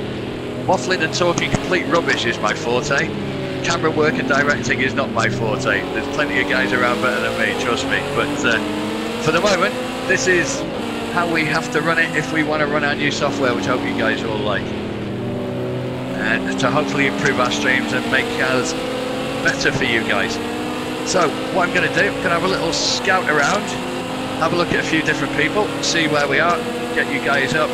Waffling and talking complete rubbish is my forte. Camera work and directing is not my forte. There's plenty of guys around better than me, trust me. But for the moment, this is how we have to run it if we want to run our new software, which I hope you guys all like. And to hopefully improve our streams and make us better for you guys. So what I'm going to do, I'm going to have a little scout around, have a look at a few different people, see where we are, get you guys up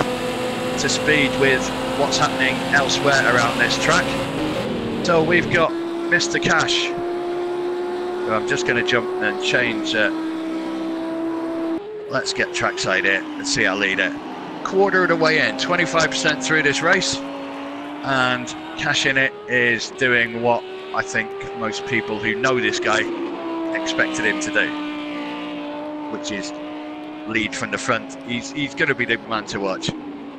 to speed with what's happening elsewhere around this track. So we've got Mr. Cash. So I'm just going to jump and change. Let's get trackside in and see our leader. Quarter of the way in, 25% through this race. And Cash in it is doing what I think most people who know this guy expected him to do, which is lead from the front. He's going to be the man to watch.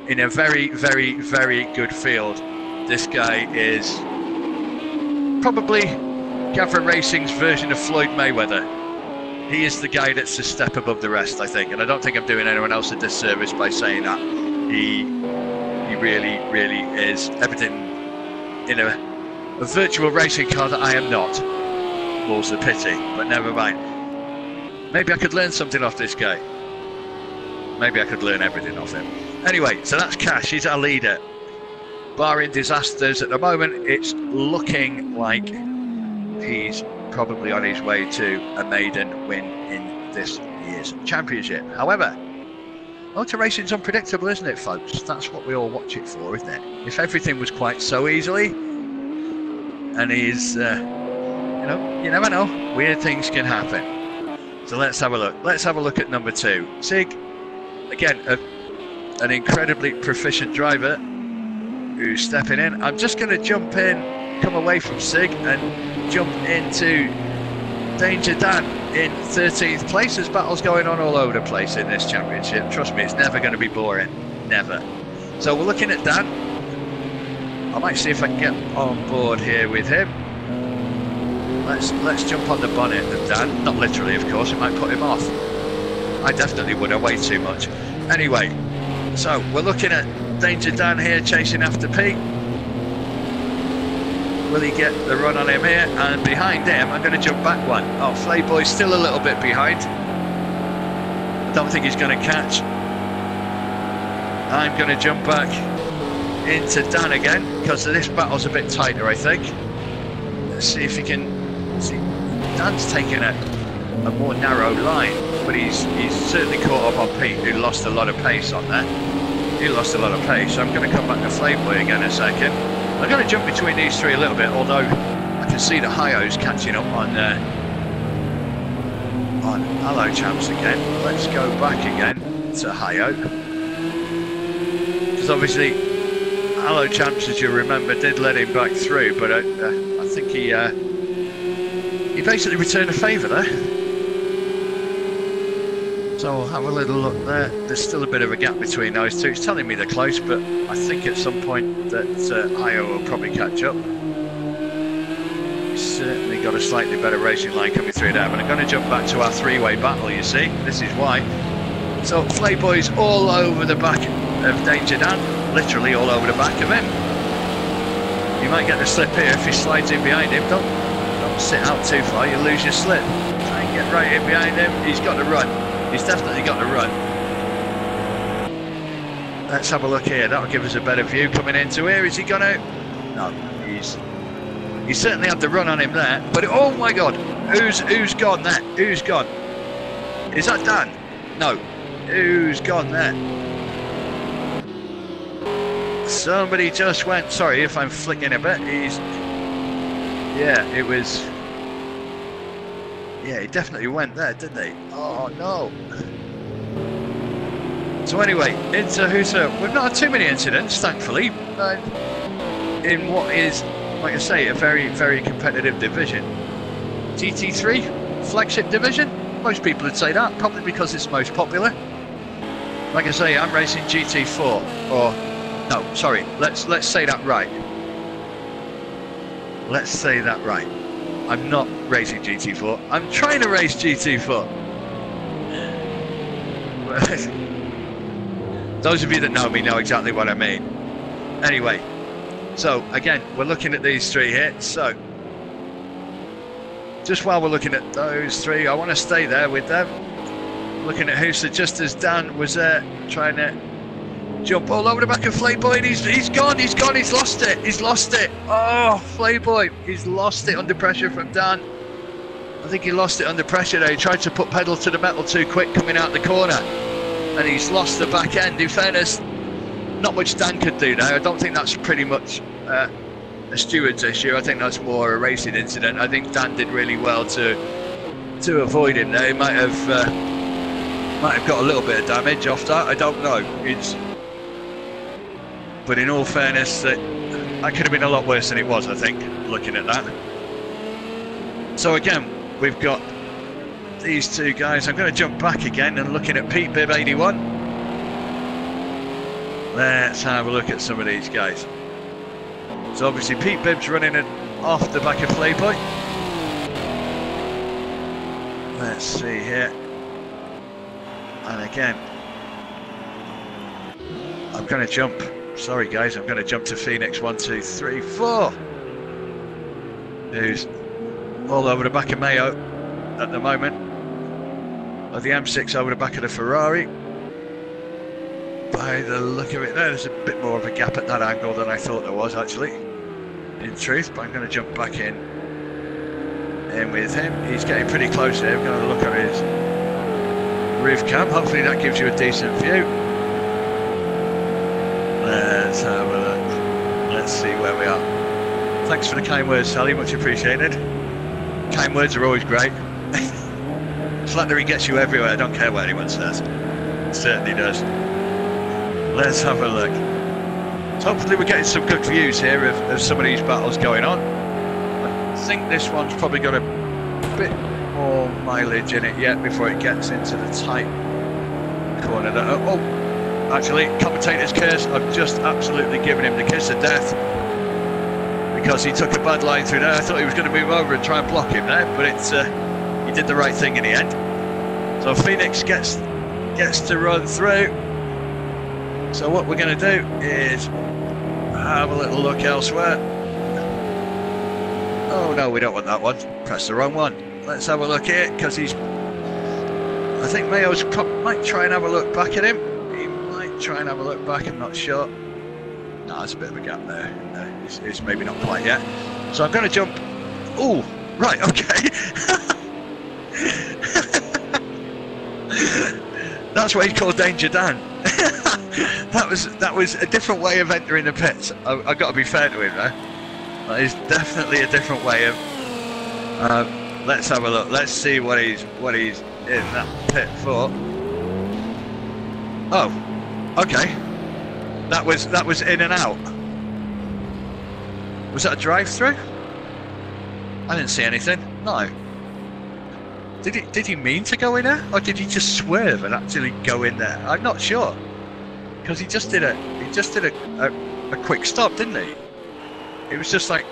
In a very, very, very good field, this guy is probably GAVRA Racing's version of Floyd Mayweather. He is the guy that's a step above the rest, I think, and I don't think I'm doing anyone else a disservice by saying that. He really, really is everything in a virtual racing car that I am not. More's the pity, but never mind. Maybe I could learn something off this guy. Maybe I could learn everything off him. Anyway, so that's Cash, he's our leader. Barring disasters at the moment, it's looking like he's probably on his way to a maiden win in this year's championship. However, motor racing's unpredictable, isn't it, folks? That's what we all watch it for, isn't it? If everything was quite so easily, and he's, you know, you never know, weird things can happen. So let's have a look. Let's have a look at number 2. Sig, again, an incredibly proficient driver who's stepping in. I'm just going to jump in, come away from Sig, and jump into Danger Dan in 13th place. There's battles going on all over the place in this championship. Trust me, it's never going to be boring. Never. So we're looking at Dan. I might see if I can get on board here with him. Let's jump on the bonnet of Dan. Not literally, of course. It might put him off. I definitely would. I weigh too much. Anyway, so we're looking at Danger Dan here chasing after Pete. Will he get the run on him here? And behind him, I'm going to jump back one. Oh, Flayboy's still a little bit behind. I don't think he's going to catch. I'm going to jump back into Dan again, because this battle's a bit tighter, I think. Let's see if he can... See, Dan's taking a more narrow line, but he's certainly caught up on Pete, who lost a lot of pace on there. He lost a lot of pace, so I'm going to come back to Flayboy again in a second. I'm going to jump between these three a little bit, although I can see the Hyo's catching up on Hello Champs again. Let's go back again to Hyo, because obviously Hello Champs, as you remember, did let him back through, but I think he basically returned a favour there. So we'll have a little look there. There's still a bit of a gap between those two. It's telling me they're close, but I think at some point that Hyo will probably catch up. He's certainly got a slightly better racing line coming through there, but I'm going to jump back to our three-way battle, you see. This is why. So Flayboy's all over the back of Danger Dan, literally all over the back of him. You might get the slip here if he slides in behind him. Don't sit out too far, you'll lose your slip. Try and get right in behind him. He's got to run. He's definitely got to run. Let's have a look here. That'll give us a better view coming into here. Is he gonna? No, he certainly had the run on him there. But oh my God, who's gone there? Who's gone? Is that Dan? No. Who's gone there? Somebody just went. Sorry if I'm flicking a bit. Yeah, it was. Yeah, he definitely went there, didn't he? Oh no. So anyway, into Husa. We've not had too many incidents, thankfully, in what is, like I say, a very, very competitive division. GT3, flagship division. Most people would say that, probably because it's most popular. Like I say, I'm racing GT4, or no, sorry, let's say that right. Let's say that right. I'm not racing GT4. I'm trying to race GT4. Those of you that know me know exactly what I mean. Anyway, so again, we're looking at these three here. So, just while we're looking at those three, I want to stay there with them. looking at Husa just as Dan was trying to jump all over the back of Flayboy, and he's gone, he's lost it. Oh, Flayboy, he's lost it under pressure from Dan. I think he lost it under pressure there. He tried to put pedal to the metal too quick coming out the corner, and he's lost the back end. In fairness, not much Dan could do there. I don't think that's pretty much a steward's issue. I think that's more a racing incident. I think Dan did really well to avoid him there. He might have got a little bit of damage off that. I don't know. But in all fairness, that could have been a lot worse than it was, I think, looking at that. So again, we've got these two guys. I'm going to jump back again and looking at Pete Bibb 81. Let's have a look at some of these guys. So obviously Pete Bibb's running it off the back of Flayboy. Let's see here. And again, I'm going to jump. Sorry guys, I'm going to jump to Phoenix 1, 2, 3, 4. Who's all over the back of Mayo at the moment. Of the M6 over the back of the Ferrari. By the look of it there's a bit more of a gap at that angle than I thought there was actually, in truth, but I'm going to jump back in with him. He's getting pretty close there. I'm going to look at his roof cam. Hopefully that gives you a decent view. Let's have a look. Let's see where we are. Thanks for the kind words, Sally, much appreciated. Kind words are always great. Flattery gets you everywhere, I don't care what anyone says. It certainly does. Let's have a look. So hopefully we're getting some good views here of some of these battles going on. I think this one's probably got a bit more mileage in it yet before it gets into the tight corner. Oh, actually, commentator's curse. I've just absolutely given him the kiss of death because he took a bad line through there. I thought he was going to move over and try and block him there, but he did the right thing in the end. So Phoenix gets to run through. So what we're going to do is have a little look elsewhere. Oh no, we don't want that one. Press the wrong one. Let's have a look here, because I think Mayo's might try and have a look back at him. He might try and have a look back, I'm not sure. No, there's a bit of a gap there. It's maybe not quite yet. So I'm going to jump. Oh, right, okay. That's what he called Danger Dan. that was a different way of entering the pits. I've got to be fair to him there. That is definitely a different way of. Let's have a look. Let's see what he's in that pit for. Oh, okay. That was in and out. Was that a drive-through? I didn't see anything. No. Did he mean to go in there, or did he just swerve and actually go in there? I'm not sure, because he just did a quick stop, didn't he? It was just like,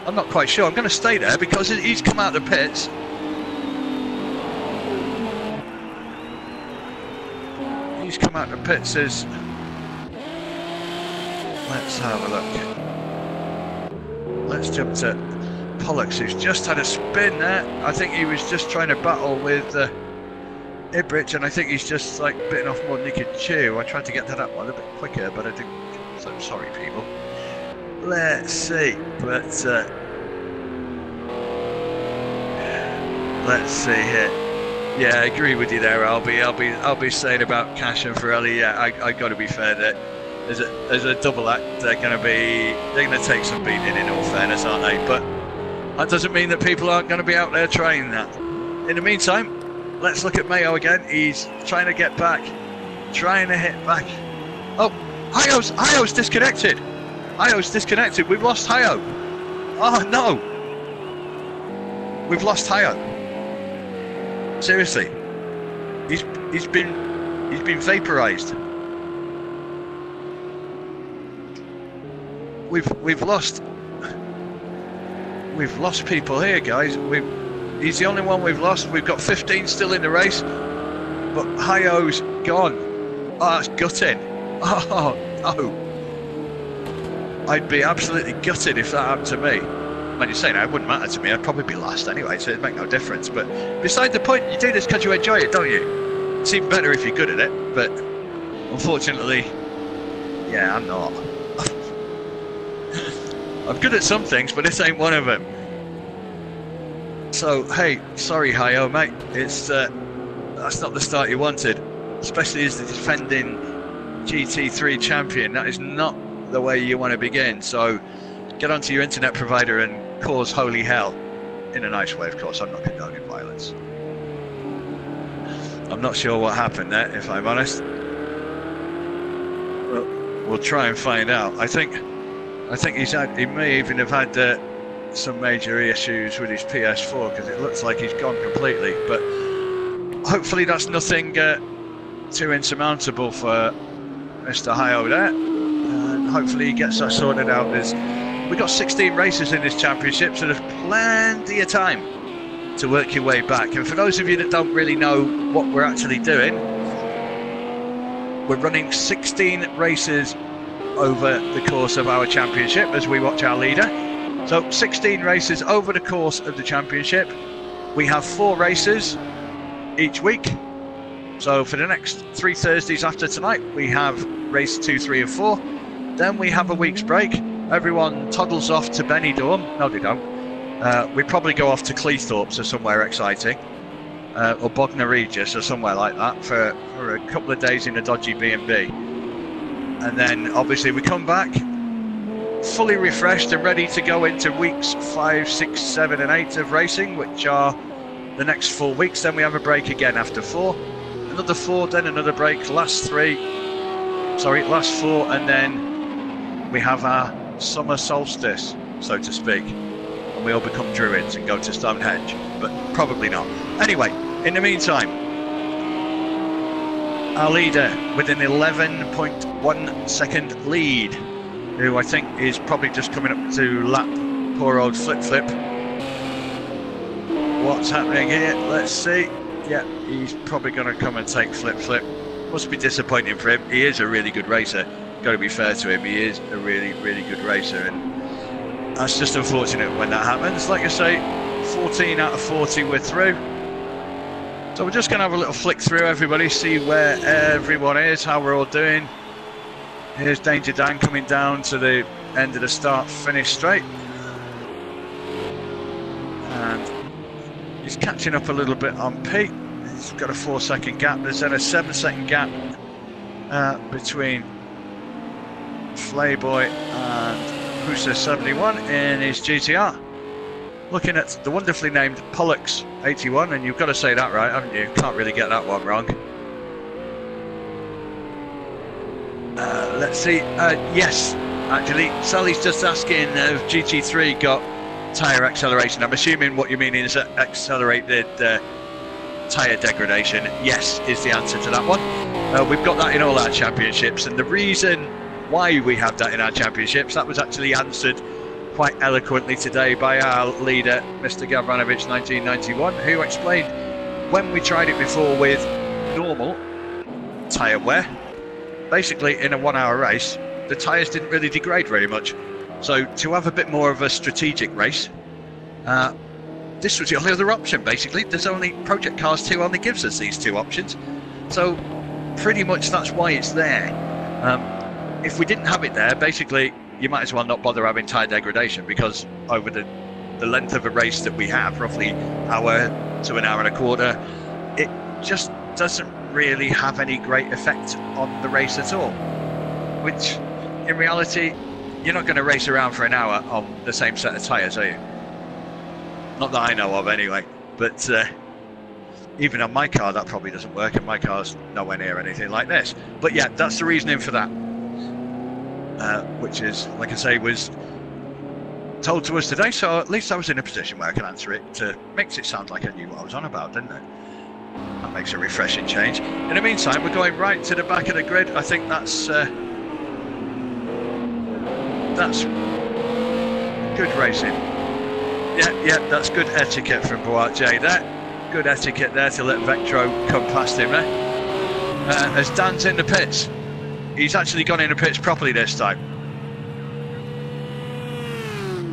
I'm not quite sure. I'm going to stay there because he's come out of the pits. He's come out of the pits as. Let's have a look. Let's jump to Pollux, who's just had a spin there. I think he was just trying to battle with Ibrich, and I think he's just like bitten off more than he could chew. I tried to get to that one a bit quicker, but I didn't. So I'm sorry, people. Let's see, but let's see here. Yeah, I agree with you there, I'll be saying about Cash and Pirelli. Yeah, I got to be fair that as a double act, they're going to take some beating, in all fairness, aren't they? But that doesn't mean that people aren't going to be out there trying that. In the meantime, let's look at Mayo again. He's trying to get back, trying to hit back. Oh, Hayo's disconnected. Hayo's disconnected. We've lost Hayo. Oh no, we've lost Hayo. Seriously, he's been vaporized. We've lost people here, guys. He's the only one we've lost. We've got 15 still in the race, but Hayo's gone. Oh, that's gutting. Oh no, I'd be absolutely gutted if that happened to me. When you say that, it wouldn't matter to me. I'd probably be last anyway, so it'd make no difference. But beside the point, you do this because you enjoy it, don't you? It's even better if you're good at it, but unfortunately, yeah, I'm not. I'm good at some things, but this ain't one of them. So, hey, sorry, Hi-Oh, mate. It's that's not the start you wanted, especially as the defending GT3 champion. That is not the way you want to begin. So, get onto your internet provider and cause holy hell. In a nice way, of course. I'm not condoning violence. I'm not sure what happened there, if I'm honest. Well, we'll try and find out. I think he may even have had some major issues with his PS4 because it looks like he's gone completely. But hopefully that's nothing too insurmountable for Mr. Hi-Oh there, and hopefully he gets that sorted out. We've got 16 races in this championship, so there's plenty of time to work your way back. And for those of you that don't really know what we're actually doing, we're running 16 races over the course of our championship as we watch our leader. So 16 races over the course of the championship. We have 4 races each week. So for the next 3 Thursdays after tonight, we have race 2, 3 and 4. Then we have a week's break. Everyone toddles off to Benidorm. No, they don't. We probably go off to Cleethorpes or somewhere exciting. Or Bognor Regis or somewhere like that for a couple of days in a dodgy B&B. And then obviously we come back fully refreshed and ready to go into weeks 5, 6, 7 and 8 of racing, which are the next 4 weeks. Then we have a break again after 4. Another 4, then another break, last 4, and then we have our summer solstice, so to speak, and we all become druids and go to Stonehenge, but probably not. Anyway, in the meantime, our leader with an 11.1 second lead, who I think is probably just coming up to lap poor old Flip. What's happening here? Let's see. Yeah, he's probably going to come and take Flip. Must be disappointing for him. He is a really good racer. Got to be fair to him. He is a really good racer, and that's just unfortunate when that happens. Like I say, 14 out of 40 we're through. So we're just going to have a little flick through everybody, see where everyone is, how we're all doing. Here's Danger Dan coming down to the end of the start-finish straight. And he's catching up a little bit on Pete. He's got a 4-second gap. There's then a 7-second gap between Flayboy and Husa 71 in his GTR. Looking at the wonderfully named Pollux 81, and you've got to say that right, haven't you? Can't really get that one wrong. Let's see. Yes, actually, Sally's just asking if GT3 got tyre acceleration. I'm assuming what you mean is accelerated tyre degradation. Yes, is the answer to that one. We've got that in all our championships, and the reason why we have that in our championships, that was actually answered quite eloquently today by our leader, Mr. Gavranovic 1991, who explained when we tried it before with normal tyre wear, basically in a 1-hour race, the tyres didn't really degrade very much. So to have a bit more of a strategic race, this was the only other option, basically. There's only Project Cars 2 only gives us these 2 options. So pretty much that's why it's there. If we didn't have it there, basically, you might as well not bother having tyre degradation, because over the length of a race that we have, roughly hour to an hour and a quarter, it just doesn't really have any great effect on the race at all. Which, in reality, you're not going to race around for an hour on the same set of tyres, are you? Not that I know of, anyway. But even on my car, that probably doesn't work, and my car's nowhere near anything like this. But yeah, that's the reasoning for that. Which is, like I say, was told to us today, so at least I was in a position where I can answer it. Makes it sound like I knew what I was on about, didn't it? That makes a refreshing change. In the meantime, we're going right to the back of the grid. I think that's good racing. Yeah, that's good etiquette from Boat J there. Good etiquette there to let Vectro come past him there. As Dan's in the pits. He's actually gone in the pits properly this time.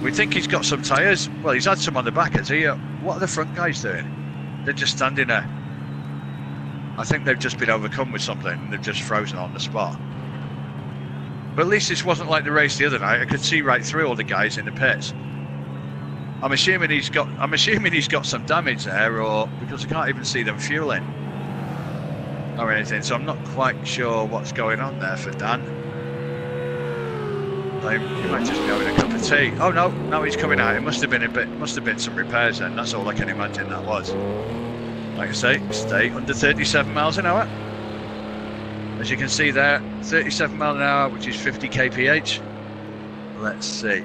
We think he's got some tyres. Well, he's had some on the back, has he? What are the front guys doing? They're just standing there. I think they've just been overcome with something and they've just frozen on the spot. But at least this wasn't like the race the other night. I could see right through all the guys in the pits. I'm assuming he's got some damage there, or because I can't even see them fueling or anything. So I'm not quite sure what's going on there for Dan. He might just be having a cup of tea. Oh no, he's coming out. It must have been some repairs then. That's all I can imagine that was. Like I say, stay under 37 miles an hour. As you can see there, 37 miles an hour, which is 50 kph. Let's see.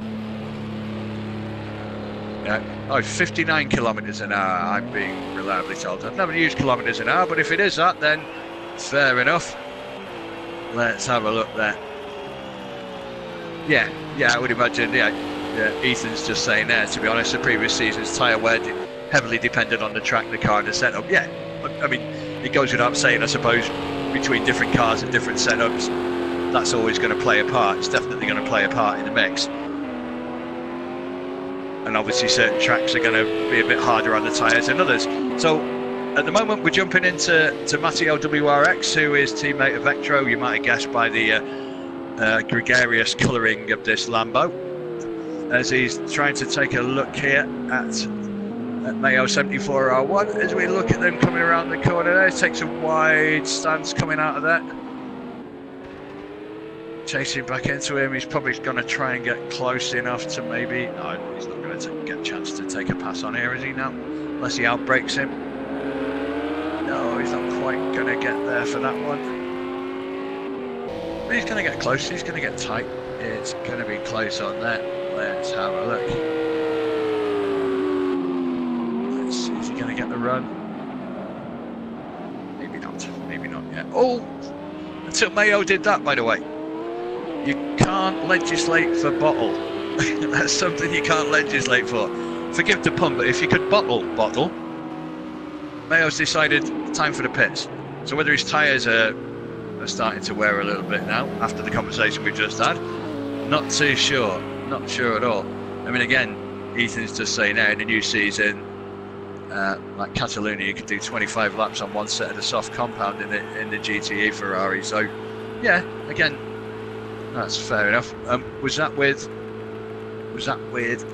Yeah. Oh, 59 kilometers an hour, I'm being reliably told. I've never used kilometers an hour, but if it is that, then fair enough. Let's have a look there. Yeah, I would imagine, yeah, Ethan's just saying there, to be honest, the previous season's tyre wear heavily depended on the track, the car and the setup. Yeah, I mean, it goes without saying, I suppose, between different cars and different setups, that's always going to play a part. It's definitely going to play a part in the mix. And obviously certain tracks are going to be a bit harder on the tyres than others. So at the moment we're jumping into Matteo WRX, who is teammate of Vectro. You might have guessed by the gregarious colouring of this Lambo, as he's trying to take a look here at Mayo 74R1. As we look at them coming around the corner there, takes a wide stance coming out of that. Chasing back into him, he's probably going to try and get close enough to maybe... No, he's not going to get a chance to take a pass on here, is he now? Unless he outbrakes him. No, he's not quite going to get there for that one. But he's going to get close, he's going to get tight. It's going to be close on that. Let's have a look. Let's see, is he going to get the run? Maybe not yet. Oh! Until Mayo did that, by the way. You can't legislate for bottle. That's something you can't legislate for. Forgive the pun, but if you could bottle, Mayo's decided time for the pits. So whether his tyres are starting to wear a little bit now, after the conversation we just had, not too sure. Not sure at all. I mean, again, Ethan's just saying now in the new season, like Catalonia, you could do 25 laps on one set of the soft compound in the GTE Ferrari. So, yeah, again, that's fair enough. Was that with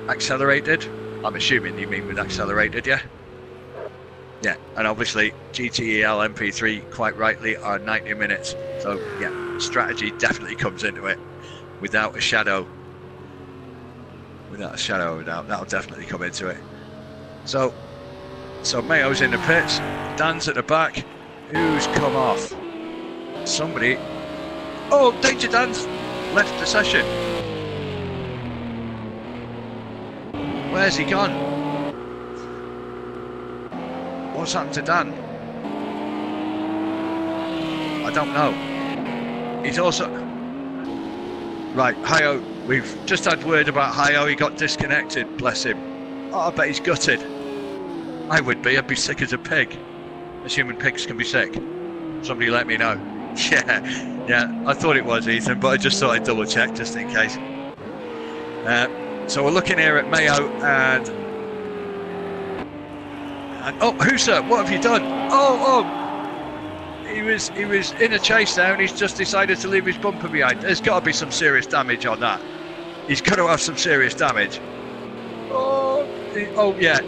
accelerated? I'm assuming you mean with accelerated, yeah? Yeah, and obviously GTEL MP3 quite rightly are 90 minutes. So yeah, strategy definitely comes into it without a shadow of a doubt. That'll definitely come into it. So Mayo's in the pits, Dan's at the back. Who's come off? Somebody. Oh, danger, Dan's left the session. Where's he gone? What's happened to Dan? I don't know. He's also... Right, Hayo, we've just had word about Hayo. He got disconnected, bless him. Oh, I bet he's gutted. I would be, I'd be sick as a pig. Assuming pigs can be sick. Somebody let me know. Yeah, I thought it was Ethan, but I just thought I'd double check just in case. So we're looking here at Mayo and oh, Husa, what have you done? Oh, he was in a chase now and he's just decided to leave his bumper behind. There's got to be some serious damage on that. He's got to have some serious damage. Oh yeah,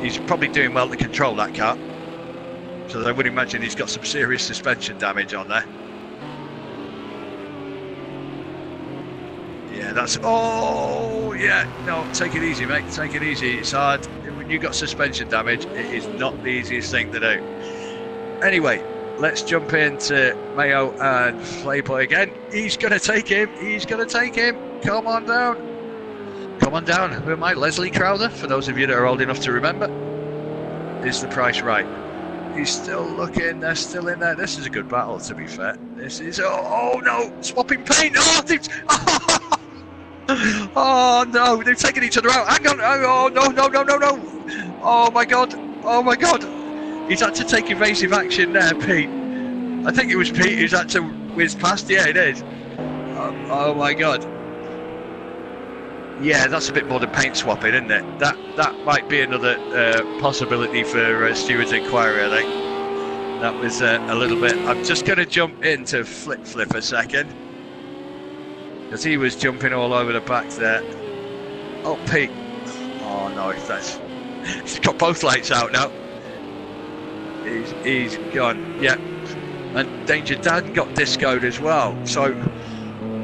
he's probably doing well to control that car. So I would imagine he's got some serious suspension damage on there. Yeah, that's... Oh, yeah. No, take it easy, mate. Take it easy. It's hard. When you've got suspension damage, it is not the easiest thing to do. Anyway, let's jump into Mayo and Playboy again. He's going to take him. He's going to take him. Come on down. Come on down. Who am I? Leslie Crowther, for those of you that are old enough to remember. Is the price right? He's still looking. They're still in there. This is a good battle, to be fair. This is... Oh, no. Swapping paint. Oh no, they've taken each other out. Hang on. Oh no. Oh my god. He's had to take evasive action there, Pete. I think it was Pete who's had to whiz past. Yeah, it is. Oh my god. Yeah, that's a bit more than paint swapping, isn't it? That might be another possibility for Stewart's inquiry, I think. That was a little bit... I'm just going to jump into Flip a second. Because he was jumping all over the back there. Oh, Pete. Oh, no, he's got both lights out now. He's gone, yeah. And Danger Dan got discoed as well. So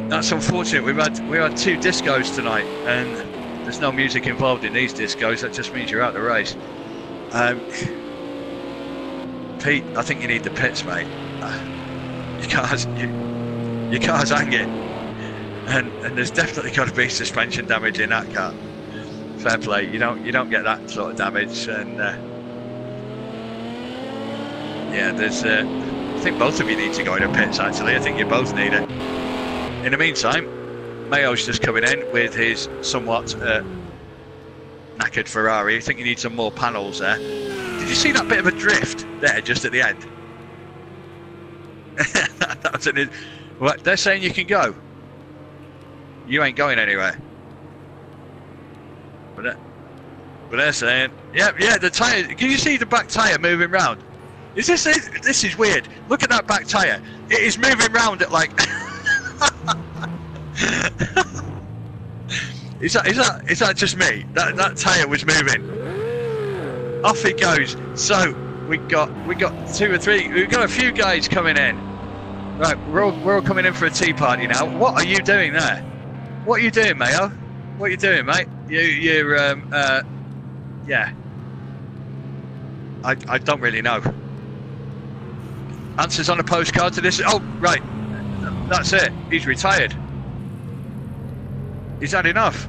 that's unfortunate. We had 2 discos tonight, and there's no music involved in these discos. That just means you're out of the race. Pete, I think you need the pits, mate. Your car's hanging, and there's definitely got to be suspension damage in that car. Fair play. You don't get that sort of damage, and yeah, there's. I think both of you need to go into pits. Actually, I think you both need it. In the meantime, Mayo's just coming in with his somewhat knackered Ferrari. I think you need some more panels there. Did you see that bit of a drift there just at the end? Well, they're saying you can go. You ain't going anywhere. But they're saying, yeah, the tyre. Can you see the back tyre moving round? This is weird. Look at that back tyre. It is moving round at like. Is that just me? That tyre was moving. Off it goes. So we got 2 or 3. We've got a few guys coming in. Right, we're all coming in for a tea party now. What are you doing there? What are you doing, Mayo? What are you doing, mate? You're yeah. I don't really know. Answers on a postcard to this. Oh, right. That's it. He's retired. He's had enough.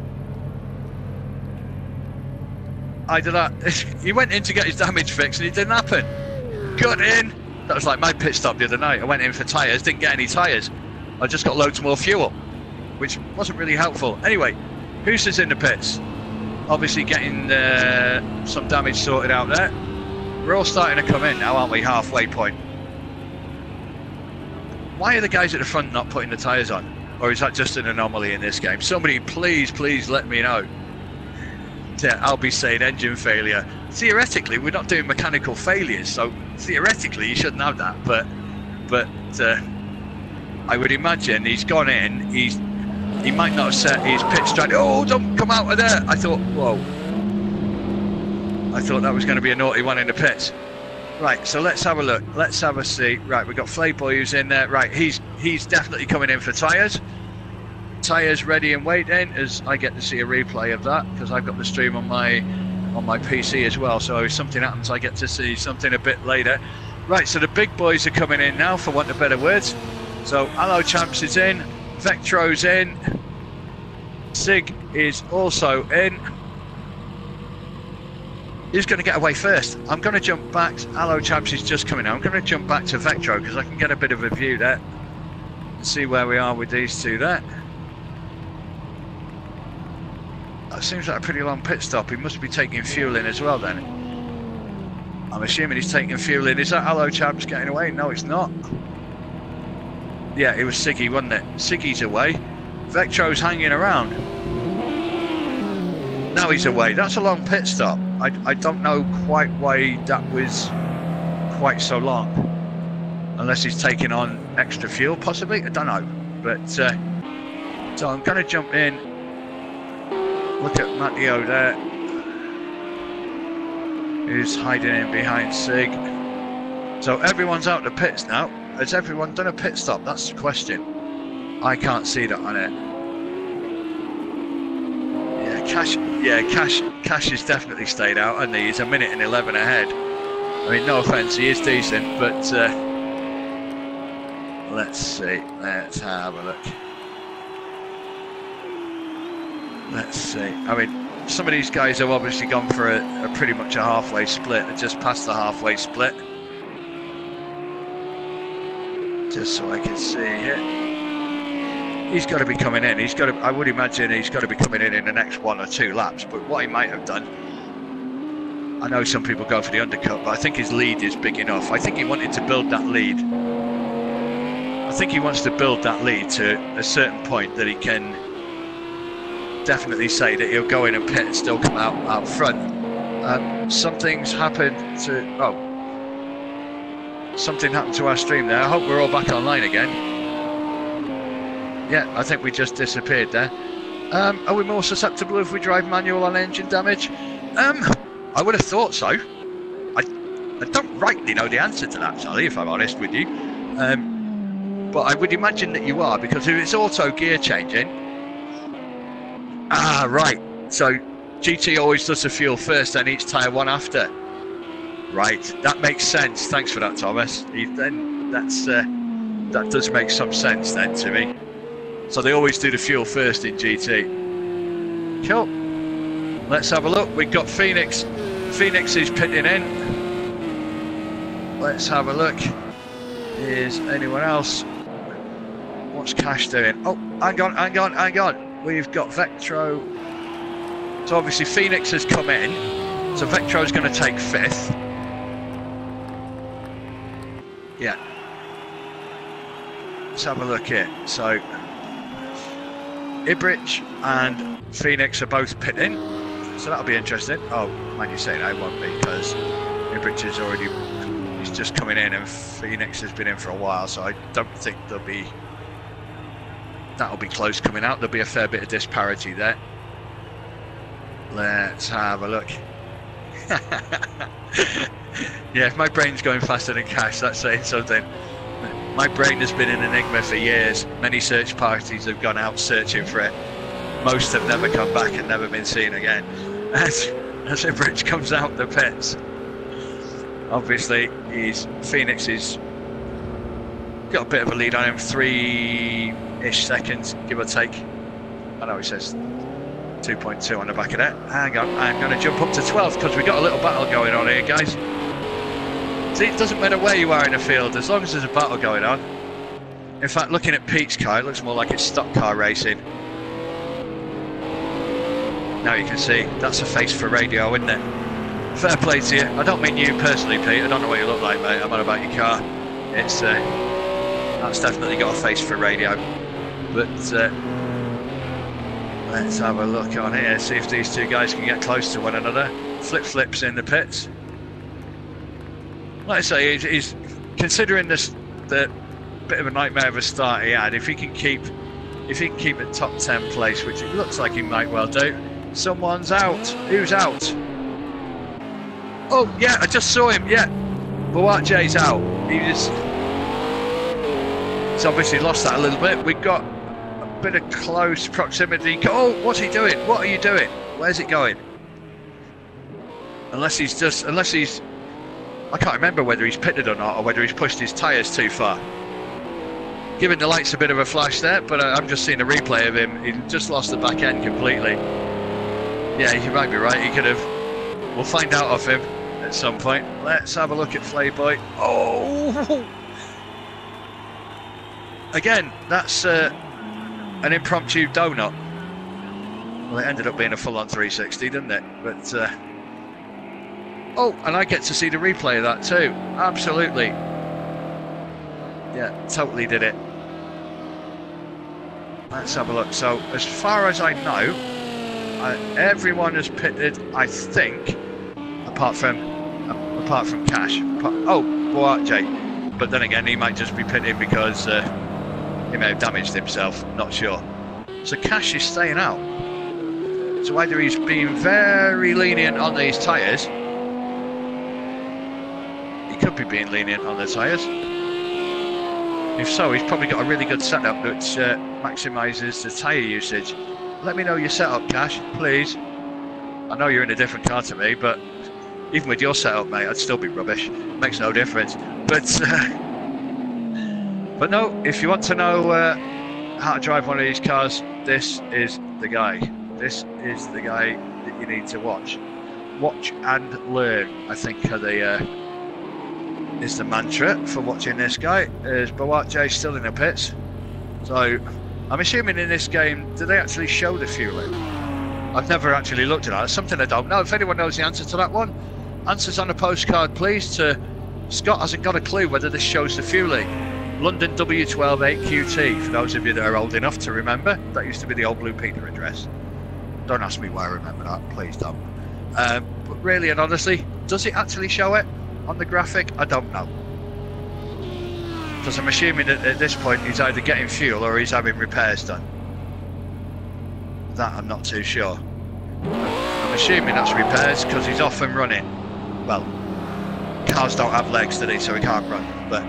Either that. He went in to get his damage fixed and it didn't happen. Got in. That was like my pit stop the other night. I went in for tyres, didn't get any tyres. I just got loads more fuel, which wasn't really helpful. Anyway, Hooser's in the pits. Obviously getting some damage sorted out there. We're all starting to come in now, aren't we? Halfway point. Why are the guys at the front not putting the tyres on? Or is that just an anomaly in this game? Somebody please let me know. Yeah, I'll be saying engine failure. Theoretically, we're not doing mechanical failures, so theoretically you shouldn't have that. But I would imagine he's gone in. He might not have set his pit strategy. Oh, don't come out of there! I thought, whoa. I thought that was going to be a naughty one in the pits. Right, so let's have a look. Let's have a see. Right, we've got Flayboy who's in there. Right, he's definitely coming in for tyres. Tyres ready and waiting, as I get to see a replay of that because I've got the stream on my PC as well. So if something happens, I get to see something a bit later. Right, so the big boys are coming in now, for want of better words. So Hello Champs is in, Vectro's in, Sig is also in. Who's going to get away first? I'm going to jump back. Hello Champs is just coming out. I'm going to jump back to Vectro because I can get a bit of a view there and see where we are with these two there. That seems like a pretty long pit stop. He must be taking fuel in as well then. I'm assuming he's taking fuel in. Is that Hello Champs getting away? No, it's not. Yeah, it was Siggy, wasn't it? Siggy's away. Vectro's hanging around. Now he's away. That's a long pit stop. I don't know quite why that was quite so long. Unless he's taking on extra fuel, possibly. I don't know. But so I'm going to jump in. Look at Matteo there. Who's hiding in behind Sig. So everyone's out the pits now. Has everyone done a pit stop? That's the question. I can't see that on it. Cash has definitely stayed out, hasn't he? He's a minute and 11 ahead. I mean, no offence, he is decent, but let's see. Let's have a look. Let's see. I mean, some of these guys have obviously gone for a pretty much a halfway split. They're just past the halfway split. Just so I can see here. He's got to be coming in. He's got to. I would imagine he's got to be coming in the next 1 or 2 laps. But what he might have done, I know some people go for the undercut, but I think his lead is big enough. I think he wanted to build that lead. I think he wants to build that lead to a certain point that he can definitely say that he'll go in and pit and still come out front. Something's happened to something happened to our stream there. I hope we're all back online again. Yeah, I think we just disappeared there. Are we more susceptible if we drive manual on engine damage? I would have thought so. I don't rightly know the answer to that, Sally, if I'm honest with you. But I would imagine that you are, because if it's auto gear changing... Ah, right. So GT always does the fuel first, then each tyre one after. Right, that makes sense. Thanks for that, Thomas. That does make some sense then to me. So they always do the fuel first in GT. Cool. Let's have a look. We've got Phoenix. Phoenix is pitting in. Let's have a look. Is anyone else? What's Cash doing? Oh, hang on. We've got Vectro. So obviously Phoenix has come in. So Vectro's going to take 5th. Yeah. Let's have a look here. So Ibrich and Phoenix are both pitting. So that'll be interesting. Oh, man, you say that won't be, because Ibrich is already... He's just coming in and Phoenix has been in for a while, so I don't think that'll be close coming out. There'll be a fair bit of disparity there. Let's have a look. Yeah, if my brain's going faster than Cash, that's saying something. My brain has been an enigma for years. Many search parties have gone out searching for it. Most have never come back and never been seen again. As Ibrich comes out the pits. Obviously, Phoenix is got a bit of a lead on him, 3-ish seconds, give or take. I know he says 2.2 on the back of that. Hang on, I'm going to jump up to 12th because we've got a little battle going on here, guys. See, it doesn't matter where you are in the field, as long as there's a battle going on. In fact, looking at Pete's car, it looks more like it's stock car racing. Now you can see, that's a face for radio, isn't it? Fair play to you. I don't mean you personally, Pete. I don't know what you look like, mate. I'm on about your car. It's that's definitely got a face for radio. But let's have a look on here, see if these two guys can get close to one another. Flips in the pits. Like I say, he's considering the bit of a nightmare of a start he had. If he can keep a top 10 place, which it looks like he might well do. Someone's out. Who's out? Oh, yeah, I just saw him, yeah. Boatje's out. He's obviously lost that a little bit. We've got a bit of close proximity. Oh, what's he doing? What are you doing? Where's it going? Unless he's... I can't remember whether he's pitted or not, or whether he's pushed his tyres too far. Giving the lights a bit of a flash there, but I'm just seeing a replay of him. He just lost the back end completely. Yeah, you might be right. He could have... We'll find out of him at some point. Let's have a look at Flayboy. Oh! Again, that's an impromptu donut. Well, it ended up being a full-on 360, didn't it? But oh, and I get to see the replay of that too. Absolutely. Yeah, totally did it. Let's have a look. So, as far as I know, everyone has pitted, I think, apart from Cash. Oh, Boatje. But then again, he might just be pitting because he may have damaged himself. Not sure. So Cash is staying out. So either he's being very lenient on these tyres. He could be being lenient on the tyres. If so, he's probably got a really good setup which maximises the tyre usage. Let me know your setup, Cash, please. I know you're in a different car to me, but even with your setup, mate, I'd still be rubbish. Makes no difference. But no, if you want to know how to drive one of these cars, this is the guy. This is the guy that you need to watch. Watch and learn, I think, is the mantra for watching this guy. Is Boatje still in the pits? So I'm assuming in this game, do they actually show the fueling? I've never actually looked at that. It's something I don't know. If anyone knows the answer to that one, answers on a postcard, please. To Scott hasn't got a clue whether this shows the fueling. London W12 8QT, for those of you that are old enough to remember. That used to be the old Blue Peter address. Don't ask me why I remember that, please don't. But really and honestly, does it actually show it on the graphic? I don't know. Because I'm assuming that at this point he's either getting fuel or he's having repairs done. That I'm not too sure. I'm assuming that's repairs because he's off and running. Well, cars don't have legs today, so he can't run, but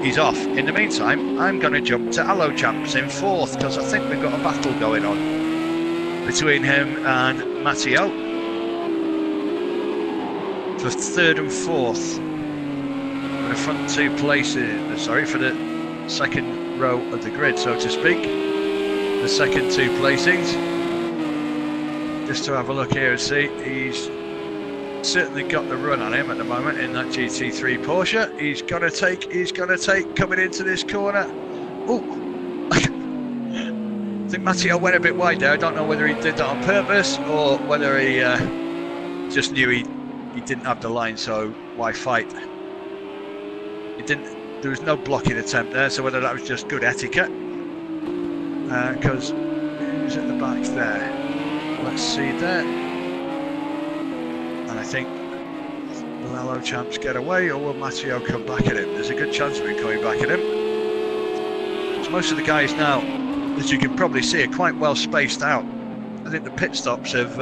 he's off. In the meantime, I'm going to jump to Allo Champs in 4th because I think we've got a battle going on between him and Matteo for 3rd and 4th. For the front 2 places, sorry, for the 2nd row of the grid, so to speak. The second 2 placings. Just to have a look here and see, he's certainly got the run on him at the moment in that GT3 Porsche. He's going to take, coming into this corner. Oh, I think Matteo went a bit wide there. I don't know whether he did that on purpose or whether he just knew he didn't have the line, so why fight? There was no blocking attempt there, so whether that was just good etiquette. Because who's at the back there? Let's see there. And I think, will Allo Champs get away or will Matteo come back at him? There's a good chance of him coming back at him. Because most of the guys now, as you can probably see, are quite well spaced out. I think the pit stops have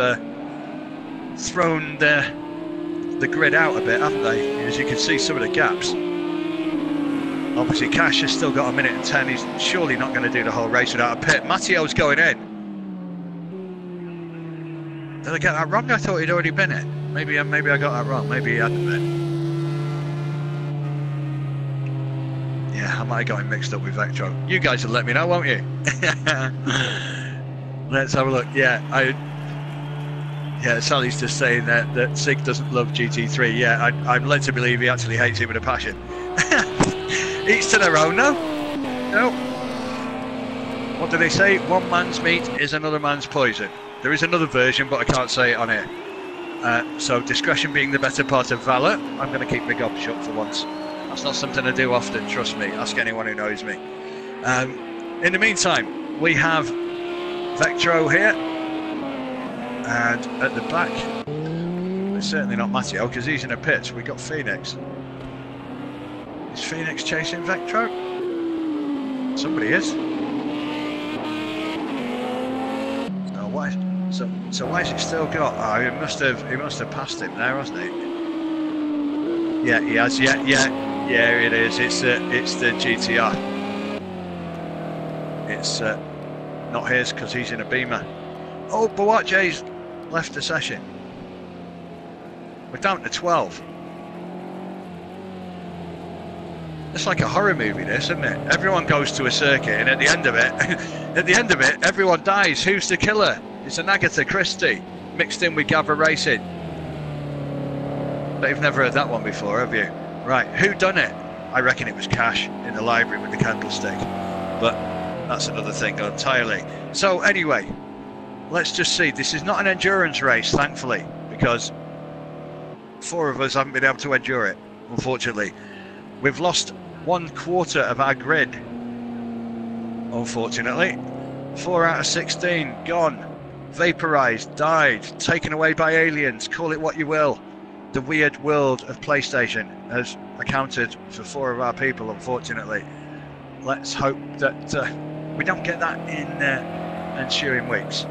thrown the grid out a bit, haven't they? As you can see, some of the gaps. Obviously, Cash has still got 1 minute and 10. He's surely not going to do the whole race without a pit. Matteo's going in. Did I get that wrong? I thought he'd already been in. Maybe I got that wrong. Maybe he hadn't been. Yeah, I might have got him mixed up with Vectro. You guys will let me know, won't you? Let's have a look. Yeah, Sally's just saying that Sig doesn't love GT3. Yeah, I'm led to believe he actually hates it with a passion. Each to their own, no? No. What do they say? One man's meat is another man's poison. There is another version, but I can't say it on here. So discretion being the better part of valour, I'm going to keep my gob shut for once. That's not something I do often, trust me. Ask anyone who knows me. In the meantime, we have Vectro here. And at the back, it's certainly not Matteo because he's in a pit. We got Phoenix. Is Phoenix chasing Vectro? Somebody is. So why is it still got? Oh, he must have passed him there, hasn't he? Yeah, he has. Yeah, it is. It's the GTR. It's not his because he's in a Beamer. Oh, Boatje's left the session. We're down to 12. It's like a horror movie, this, isn't it? Everyone goes to a circuit, and at the end of it, everyone dies. Who's the killer? It's an Agatha Christie mixed in with GAVRA Racing. But you've never heard that one before, have you? Right, who done it? I reckon it was Cash in the library with the candlestick. But that's another thing entirely. So anyway, let's just see. This is not an endurance race, thankfully, because 4 of us haven't been able to endure it, unfortunately. We've lost 1/4 of our grid, unfortunately. 4 out of 16 gone, vaporized, died, taken away by aliens, call it what you will. The weird world of PlayStation has accounted for 4 of our people, unfortunately. Let's hope that we don't get that in ensuing weeks.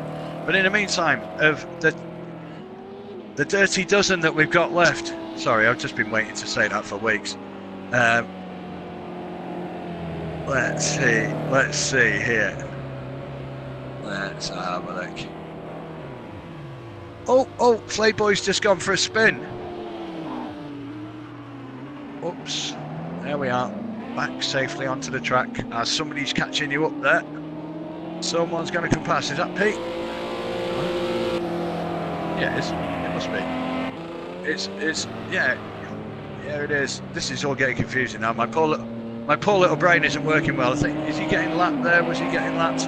But in the meantime, of the dirty dozen that we've got left, sorry, I've just been waiting to say that for weeks. Let's see here. Let's have a look. Oh, Playboy's just gone for a spin. Oops, there we are. Back safely onto the track as somebody's catching you up there. Someone's going to come past. Is that Pete? Yeah, it is. It must be. It's yeah, it is. This is all getting confusing now. My poor little brain isn't working well. I think, is he getting lapped there? Was he getting lapped?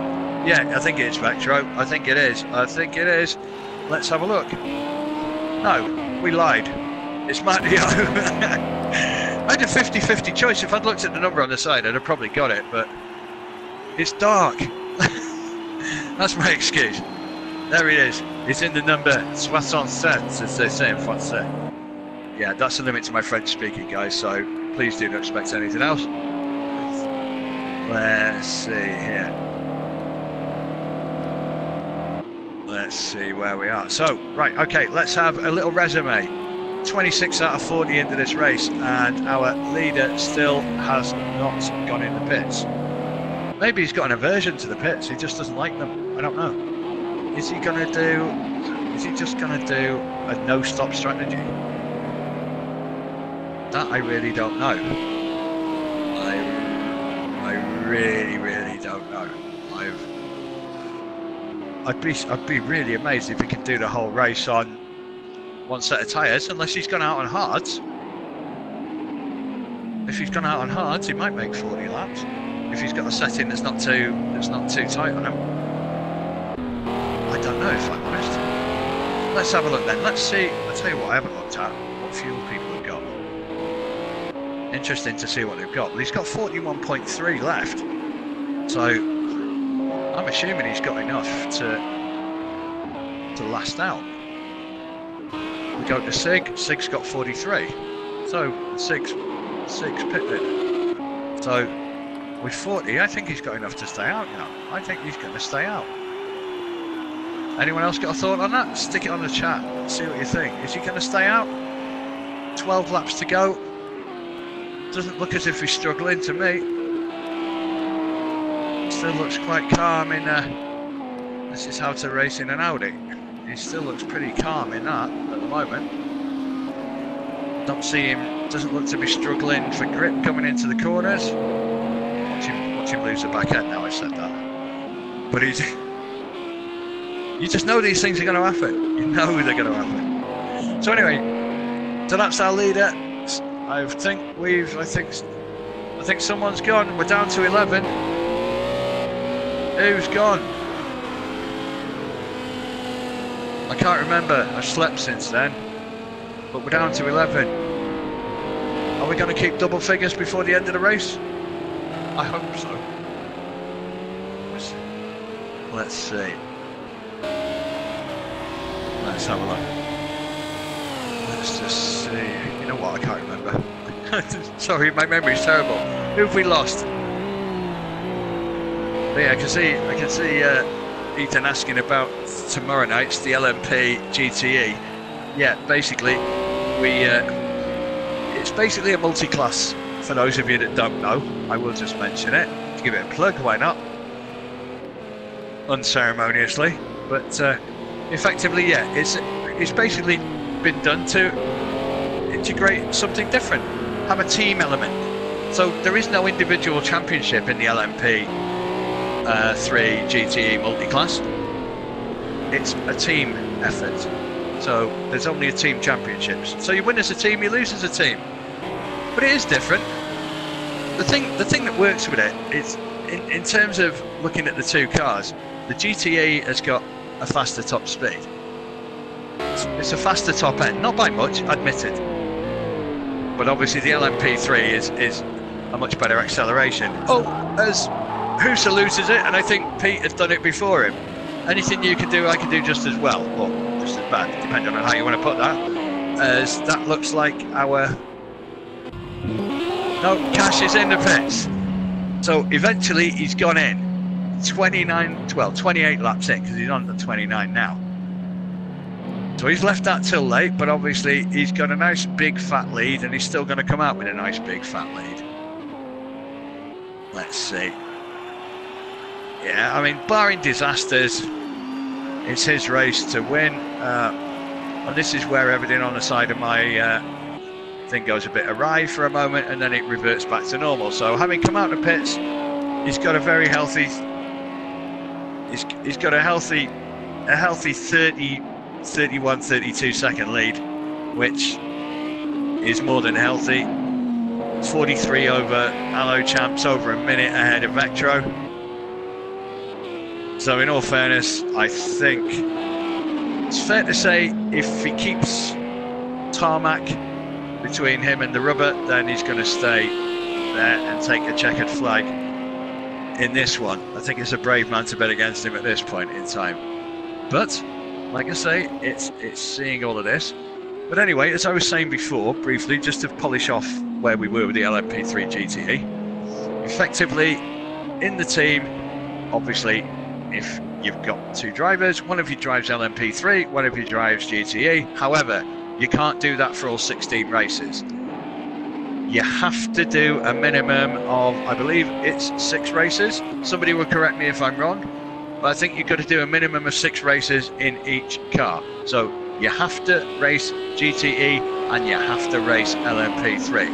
Yeah, I think it's Vectro. I think it is. Let's have a look. No, we lied. It's Matteo. I had a 50-50 choice. If I'd looked at the number on the side, I'd have probably got it, but it's dark. That's my excuse. There he is. He's in the number 67, as they say in Francais. Yeah, that's the limit to my French speaking, guys, so please do not expect anything else. Let's see here. Let's see where we are. So, right, okay, let's have a little resume. 26 out of 40 into this race, and our leader still has not gone in the pits. Maybe he's got an aversion to the pits, he just doesn't like them. I don't know. Is he just gonna do a no-stop strategy? That I really don't know. I really don't know. I'd be really amazed if he could do the whole race on one set of tyres, unless he's gone out on hards. If he's gone out on hards, he might make 40 laps. If he's got a setting that's not too tight on him. I don't know, if I'm honest. Let's have a look then. Let's see. I'll tell you what I haven't looked at. What fuel people have got. Interesting to see what they've got. Well, he's got 41.3 left. So I'm assuming he's got enough to last out. We go to Sig. Sig's got 43. So Sig's pitted. So with 40, I think he's got enough to stay out now. I think he's going to stay out. Anyone else got a thought on that? Stick it on the chat. See what you think. Is he going to stay out? 12 laps to go. Doesn't look as if he's struggling to me. Still looks quite calm in this is how to race in an Audi. He still looks pretty calm in that at the moment. Don't see him, doesn't look to be struggling for grip coming into the corners. Watch him lose the back end now I said that. But you just know these things are going to happen. You know they're going to happen. So anyway, so that's our leader. I think someone's gone. We're down to 11. Who's gone? I can't remember. I've slept since then. But we're down to 11. Are we going to keep double figures before the end of the race? I hope so. Let's see. Let's have a look. Let's just see. You know what? I can't remember. Sorry, my memory's terrible. Who have we lost? But yeah, I can see Ethan asking about tomorrow night's the LMP GTE. Yeah, basically it's basically a multi-class. For those of you that don't know, I will just mention it to give it a plug. Why not? Unceremoniously, but effectively, yeah, it's basically been done to integrate something different, have a team element. So there is no individual championship in the LMP 3 GTE multi-class. It's a team effort. So there's only a team championships. So you win as a team, you lose as a team. But it is different. The thing that works with it is, in terms of looking at the two cars, the GTE has got a faster top speed. It's a faster top end, not by much, admitted. But obviously the LMP3 is a much better acceleration. Oh, as Husa loses it, and I think Pete has done it before him. Anything you can do, I can do just as well, or just as bad, depending on how you want to put that. As that looks like our... No, Cash is in the pits. So eventually he's gone in. 28 laps in, because he's on the 29 now. So he's left that till late, but obviously he's got a nice big fat lead, and he's still going to come out with a nice big fat lead. Let's see. Yeah, I mean, barring disasters, it's his race to win. And this is where everything on the side of my thing goes a bit awry for a moment, and then it reverts back to normal. So having come out of the pits, he's got a very healthy, he's got a healthy 31, 32 second lead, which is more than healthy. 43 over Allo Champs, over a minute ahead of Vectro. So in all fairness, I think it's fair to say if he keeps tarmac between him and the rubber, then he's going to stay there and take a checkered flag in this one. I think it's a brave man to bet against him at this point in time. But, like I say, it's seeing all of this. But anyway, as I was saying before, briefly, just to polish off where we were with the LMP3 GTE, effectively, in the team, obviously, if you've got two drivers, one of you drives LMP3, one of you drives GTE. However, you can't do that for all 16 races. You have to do a minimum of, I believe it's 6 races. Somebody will correct me if I'm wrong, but I think you've got to do a minimum of 6 races in each car. So you have to race GTE and you have to race LMP3.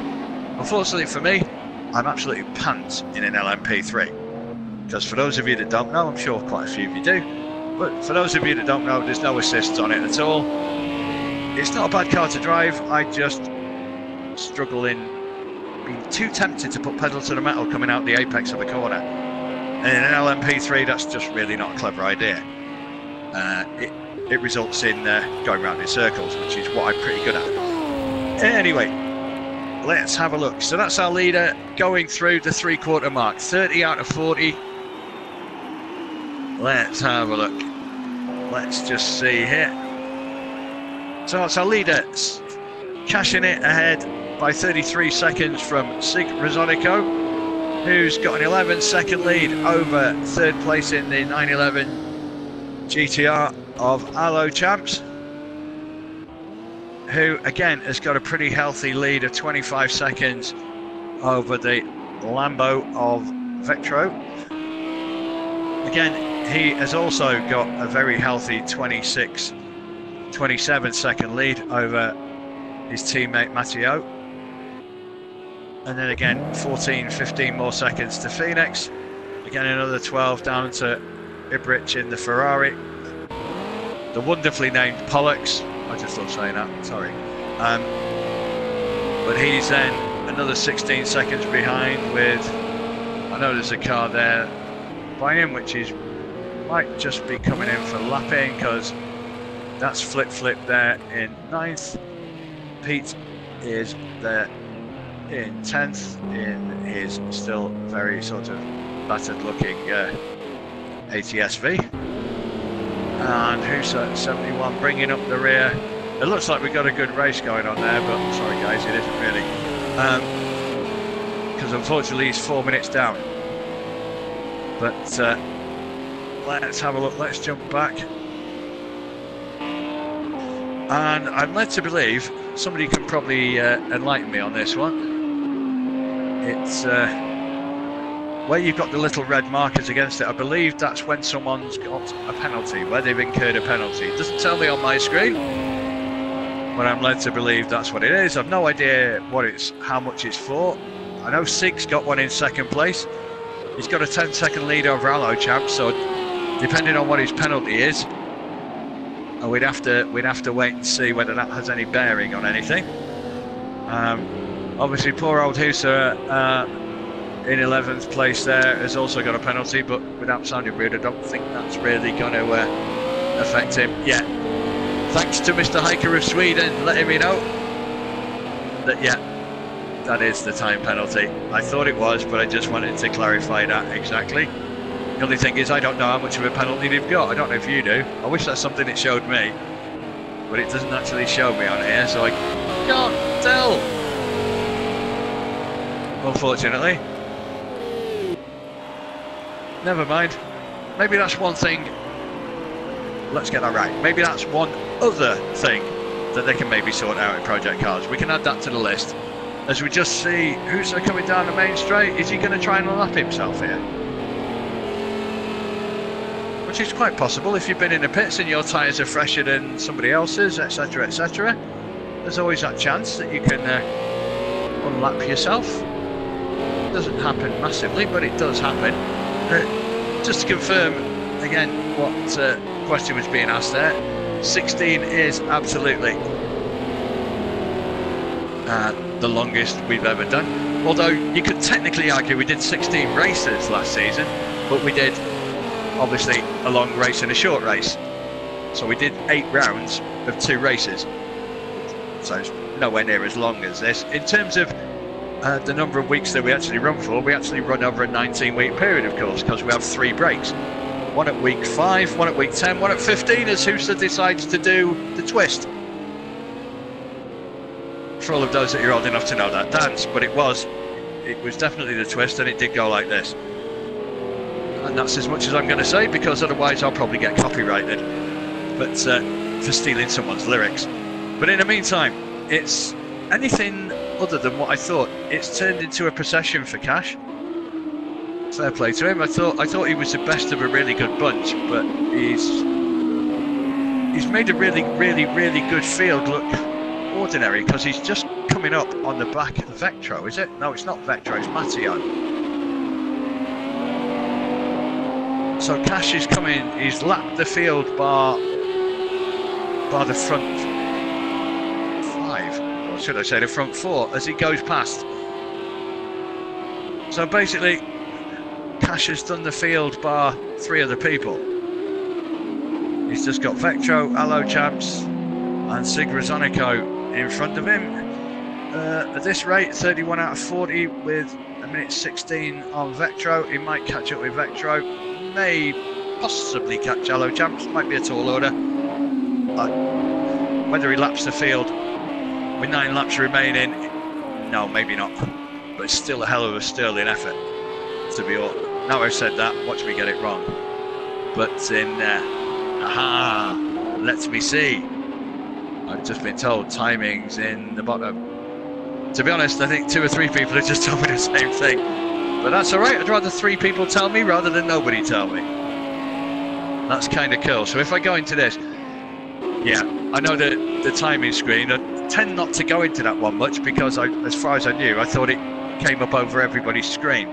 Unfortunately for me, I'm absolutely pants in an LMP3. Because for those of you that don't know, I'm sure quite a few of you do, but for those of you that don't know, there's no assists on it at all. It's not a bad car to drive, I just struggle in being too tempted to put pedal to the metal coming out the apex of the corner. And in an LMP3, that's just really not a clever idea. It results in going around in circles, which is what I'm pretty good at. Anyway, let's have a look. So that's our leader going through the 3/4 mark, 30 out of 40. Let's have a look. Let's just see here. So it's our leader cashing it ahead by 33 seconds from Sig Rosonico, who's got an 11-second lead over 3rd place in the 911 GTR of Alo Champs, who again has got a pretty healthy lead of 25 seconds over the Lambo of Vectro. Again, he has also got a very healthy 27 second lead over his teammate Matteo. And then again, 15 more seconds to Phoenix. Again, another 12 down to Ibrich in the Ferrari. The wonderfully named Pollux. I just love saying that, sorry. But he's then another 16 seconds behind with, I know there's a car there by him, which is might just be coming in for lapping, because that's Flip there in 9th. Pete is there in 10th in his still very sort of battered looking ATS-V. And who's at 71 bringing up the rear. It looks like we've got a good race going on there, but sorry guys, it isn't really. Because unfortunately he's 4 minutes down. But let's have a look, let's jump back. And I'm led to believe, somebody can probably enlighten me on this one. It's where you've got the little red markers against it, I believe that's when someone's got a penalty, where they've incurred a penalty. It doesn't tell me on my screen, but I'm led to believe that's what it is. I've no idea what how much it's for. I know Sig's got one in 2nd place. He's got a 10-second lead over Alo Champ, so depending on what his penalty is, we'd have to wait and see whether that has any bearing on anything. Obviously, poor old Husa in 11th place there has also got a penalty, but without sounding rude, I don't think that's really going to affect him yet. Thanks to Mr. Hiker of Sweden letting me know that, yeah, that is the time penalty. I thought it was, but I just wanted to clarify that exactly. The only thing is, I don't know how much of a penalty they've got. I don't know if you do. I wish that's something it showed me, but it doesn't actually show me on here, so I can't tell, unfortunately. Never mind. Maybe that's one thing. Let's get that right. Maybe that's one other thing that they can maybe sort out in Project Cars. We can add that to the list. As we just see who's coming down the main straight. Is he going to try and lap himself here? Which is quite possible if you've been in the pits and your tyres are fresher than somebody else's, etc, etc. There's always that chance that you can unlap yourself. It doesn't happen massively, but it does happen. Just to confirm again what question was being asked there, 16 is absolutely the longest we've ever done. Although you could technically argue we did 16 races last season, but we did obviously a long race and a short race. So we did 8 rounds of 2 races. So nowhere near as long as this. In terms of the number of weeks that we actually run for, we actually run over a 19-week period, of course, because we have 3 breaks. One at week 5, one at week 10, one at 15 as Husa decides to do the twist. For all of those that you're old enough to know that dance, but it was definitely the twist, and it did go like this. And that's as much as I'm going to say, because otherwise I'll probably get copyrighted, but for stealing someone's lyrics. But in the meantime, it's anything other than what I thought. It's turned into a procession for Cash. Fair play to him. I thought he was the best of a really good bunch, but he's made a really good field look ordinary, because he's just coming up on the back of Vectro, is it? No, it's not Vectro, it's Matteo. So Cash is coming, he's lapped the field bar the front 5, or should I say the front 4, as he goes past. So basically, Cash has done the field bar 3 other people. He's just got Vectro, Allo Champs and Sigrazonico in front of him. At this rate, 31 out of 40 with a minute 16 on Vectro. He might catch up with Vectro, may possibly catch Allo Champs, might be a tall order. Whether he laps the field with 9 laps remaining, no, maybe not. But it's still a hell of a sterling effort to be all. Now I've said that, watch me get it wrong. But in let me see. I've just been told timings in the bottom. To be honest, I think 2 or 3 people have just told me the same thing. But that's alright, I'd rather 3 people tell me rather than nobody tell me. That's kind of cool. So if I go into this, yeah, I know the timing screen. I tend not to go into that one much because as far as I knew, I thought it came up over everybody's screen.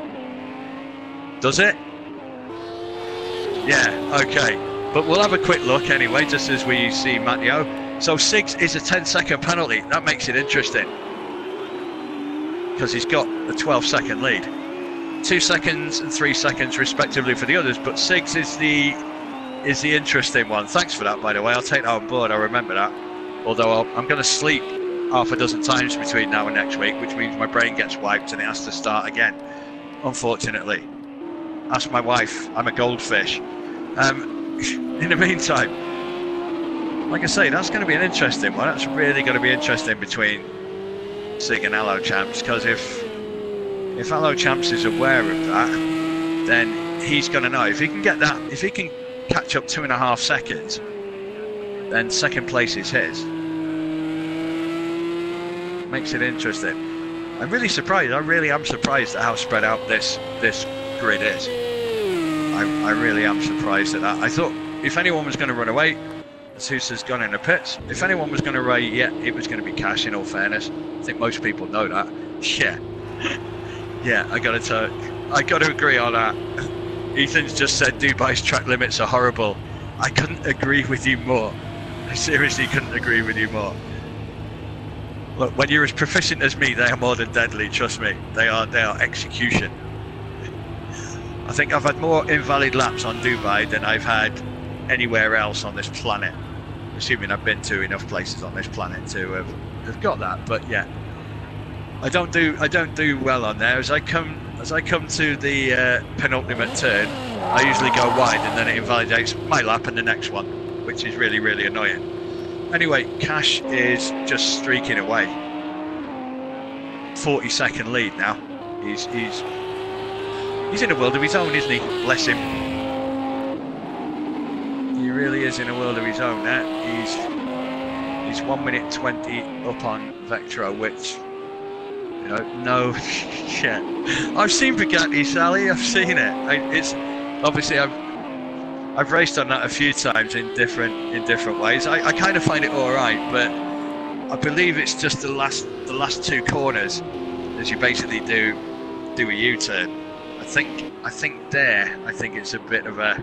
Does it? Yeah, okay. But we'll have a quick look anyway, just as we see Matteo. So Sigs is a 10-second penalty. That makes it interesting, because he's got a 12-second lead. 2 seconds and 3 seconds respectively for the others, but Sigs is the interesting one. Thanks for that, by the way. I'll take that on board. I'll remember that. Although I'm going to sleep half a dozen times between now and next week, which means my brain gets wiped and it has to start again, unfortunately. Ask my wife. I'm a goldfish. In the meantime, like I say, that's going to be an interesting one. That's really going to be interesting between Sig and Allo Champs, because if Allo Champs is aware of that, then he's going to know. If he can get that, if he can catch up 2.5 seconds, then second place is his. Makes it interesting. I'm really surprised. I really am surprised at how spread out this grid is. I really am surprised at that. I thought if anyone was going to run away, Husa's gone in the pits. If anyone was going to run, yeah, it was going to be Cash, in all fairness. I think most people know that. Yeah. Yeah, I got to agree on that. Ethan's just said Dubai's track limits are horrible. I couldn't agree with you more. I seriously couldn't agree with you more. Look, when you're as proficient as me, they are more than deadly, trust me. They are execution. I think I've had more invalid laps on Dubai than I've had anywhere else on this planet. Assuming I've been to enough places on this planet to have got that, but yeah. I don't do well on there. As I come to the penultimate turn, I usually go wide, and then it invalidates my lap and the next one, which is really, really annoying. Anyway, Cash is just streaking away. 40-second lead now. He's in a world of his own, isn't he? Bless him. He really is in a world of his own there. He's 1 minute 20 up on Vectro, which, you know, no shit. I've seen Bugatti, Sally. I've seen it. It's obviously I've raced on that a few times in different ways. I kind of find it all right, but I believe it's just the last 2 corners as you basically do a U-turn. I think it's a bit of a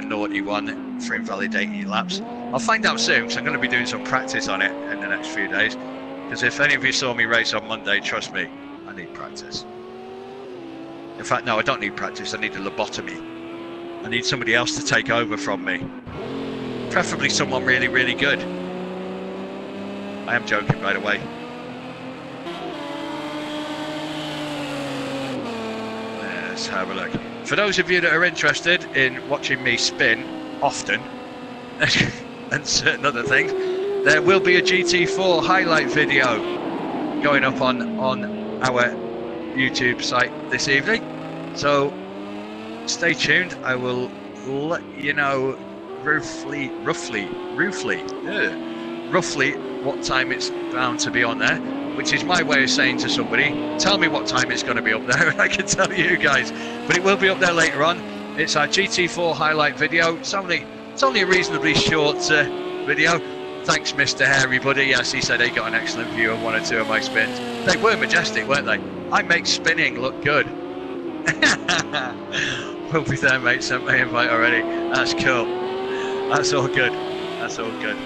naughty one for invalidating your laps. I'll find out soon, because I'm going to be doing some practice on it in the next few days. Because if any of you saw me race on Monday, trust me, I need practice. In fact, no, I don't need practice. I need a lobotomy. I need somebody else to take over from me. Preferably someone really, really good. I I am joking, by the way. Let's have a look. For those of you that are interested in watching me spin often and certain other things, there will be a GT4 highlight video going up on our YouTube site this evening. So stay tuned. I will let you know roughly what time it's bound to be on there, which is my way of saying to somebody, tell me what time it's going to be up there and I can tell you guys. But it will be up there later on. It's our GT4 highlight video. It's only a reasonably short video. Thanks, Mr. Hairy Buddy. Yes, he said he got an excellent view of 1 or 2 of my spins. They were majestic, weren't they? I make spinning look good. We'll be there, mate. Sent my invite already. That's cool. That's all good. That's all good.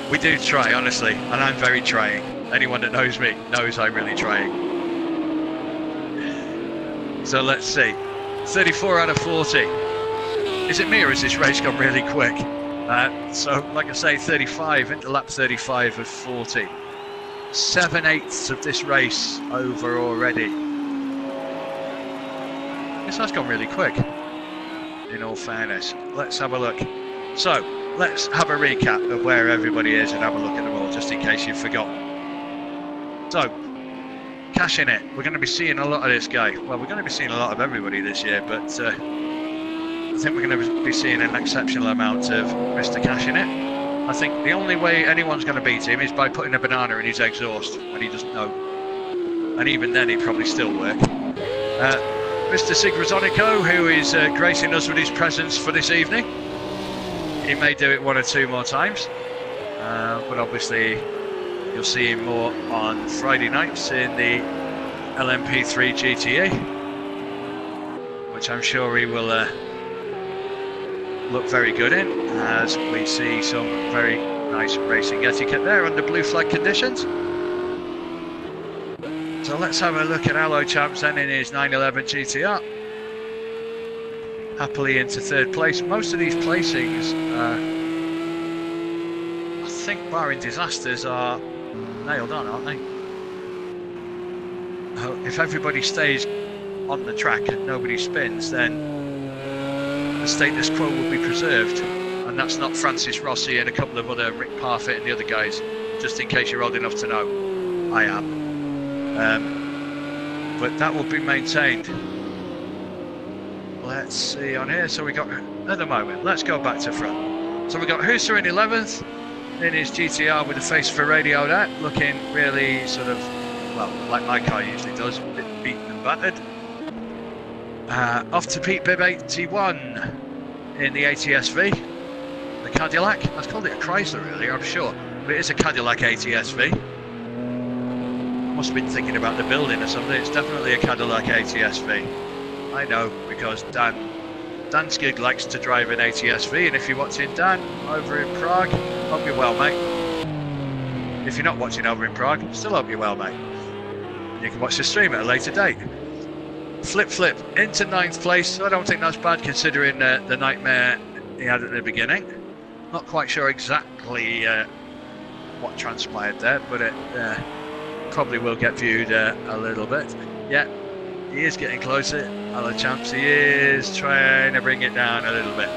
We do try, honestly, and I'm very trying. Anyone that knows me knows I'm really trying. So let's see. 34 out of 40. Is it me or has this race gone really quick? So, like I say, 35 into lap 35 of 40. 7/8 of this race over already. This has gone really quick, in all fairness. Let's have a look. So, let's have a recap of where everybody is and have a look at them all, just in case you've forgotten. So, Cash in it. We're going to be seeing a lot of this guy. Well, we're going to be seeing a lot of everybody this year, but I think we're going to be seeing an exceptional amount of Mr. Cash in it. I think the only way anyone's going to beat him is by putting a banana in his exhaust when he doesn't know. And even then, he'd probably still work. Mr. Sigrazonico, who is gracing us with his presence for this evening. He may do it 1 or 2 more times, but obviously you'll see him more on Friday nights in the LMP3 GTE, which I'm sure he will look very good in, as we see some very nice racing etiquette there under blue flag conditions. So let's have a look at Allo Champs then in his 911 GTR. Happily into 3rd place. Most of these placings, I think barring disasters, are nailed on, aren't they? If everybody stays on the track and nobody spins, then the status quo will be preserved. And that's not Francis Rossi and a couple of other, Rick Parfitt and the other guys, just in case you're old enough to know. I am. But that will be maintained. Let's see on here. So we got, at the moment, let's go back to front. So we got Hooser in 11th in his GTR with the face for radio there, looking really sort of, well, like my car usually does, a bit beaten and battered. Off to Pete Bibb 81 in the ATSV, the Cadillac. I've called it a Chrysler earlier, I'm sure, but it is a Cadillac ATSV. Must have been thinking about the building or something. It's definitely a Cadillac ATSV. I know, because Dan Skig likes to drive an ATSV, and if you're watching Dan over in Prague, hope you're well, mate. If you're not watching over in Prague, still hope you're well, mate. You can watch the stream at a later date. Flip into 9th place. I don't think that's bad considering the nightmare he had at the beginning. Not quite sure exactly what transpired there, but it probably will get viewed a little bit. Yeah, he is getting closer. Hello champs, he is trying to bring it down a little bit.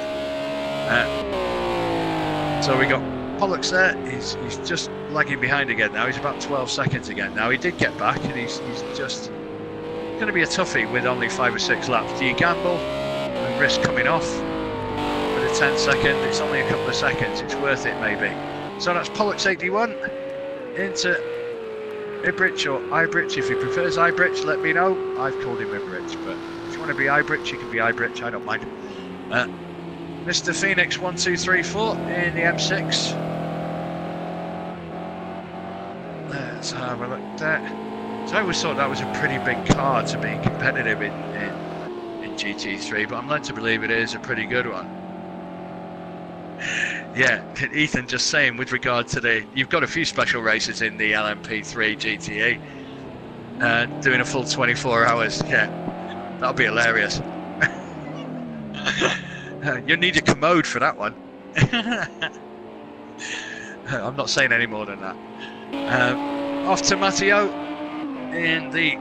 So we got Pollux there. He's just lagging behind again now. He's about 12 seconds again now. He did get back, and he's just going to be a toughie with only 5 or 6 laps. Do you gamble and risk coming off with a 10-second? It's only a couple of seconds. It's worth it maybe. So that's Pollux 81 into Ibrich or Ibrich. If he prefers Ibrich, let me know. I've called him Ibrich, but if you want to be Ibrich, you can be Ibrich. I don't mind. Mr. Phoenix 1234 in the M6. Let's have a look there. So I always thought that was a pretty big car to be competitive in GT3, but I'm led to believe it is a pretty good one. Yeah, Ethan just saying with regard to you've got a few special races in the LMP3 GTE, doing a full 24 hours. Yeah, that'll be hilarious. You'll need a commode for that one. I'm not saying any more than that. Off to Matteo in the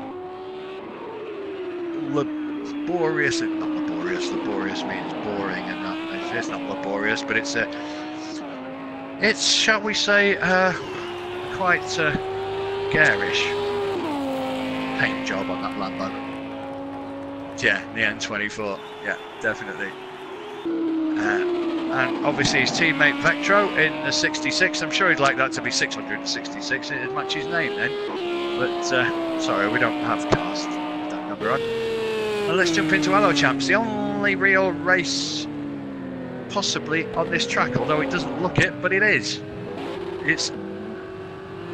laborious means boring, and that it's not laborious, but it's shall we say quite garish paint job on that Lambo. Yeah, the N24. Yeah, definitely. And obviously his teammate Vectro in the 66. I'm sure he'd like that to be 666. It'd match his name then. But sorry, we don't have cars with that number on. And let's jump into Hello Champs. The only real race possibly on this track, although it doesn't look it, but it is.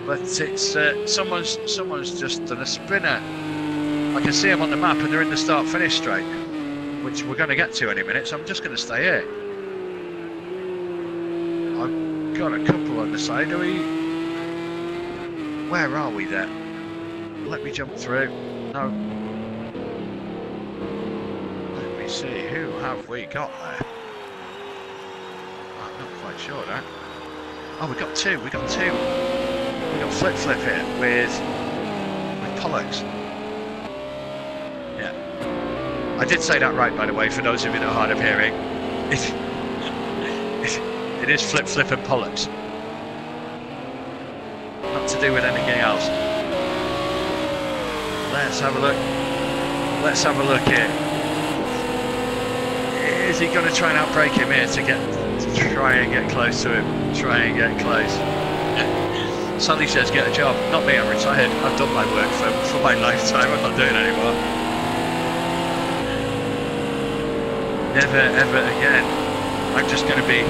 But it's someone's just done a spinner. I can see them on the map, and they're in the start-finish straight, which we're going to get to any minute. So I'm just going to stay here. I've got a couple on the side. Where are we there? Let me jump through. No. Let me see. Who have we got there? I'm not quite sure that. Oh, we got two. We got Flip here with Pollux. Yeah. I did say that right, by the way, for those of you that are hard of hearing. It is Flip and Pollux. Not to do with anything else. Let's have a look. Let's have a look here. Is he going to try and outbrake him here to try and get close to him? Try and get close. Sally says get a job. Not me, I'm retired. I've done my work for my lifetime. I'm not doing it anymore. Never ever again. I'm just going to be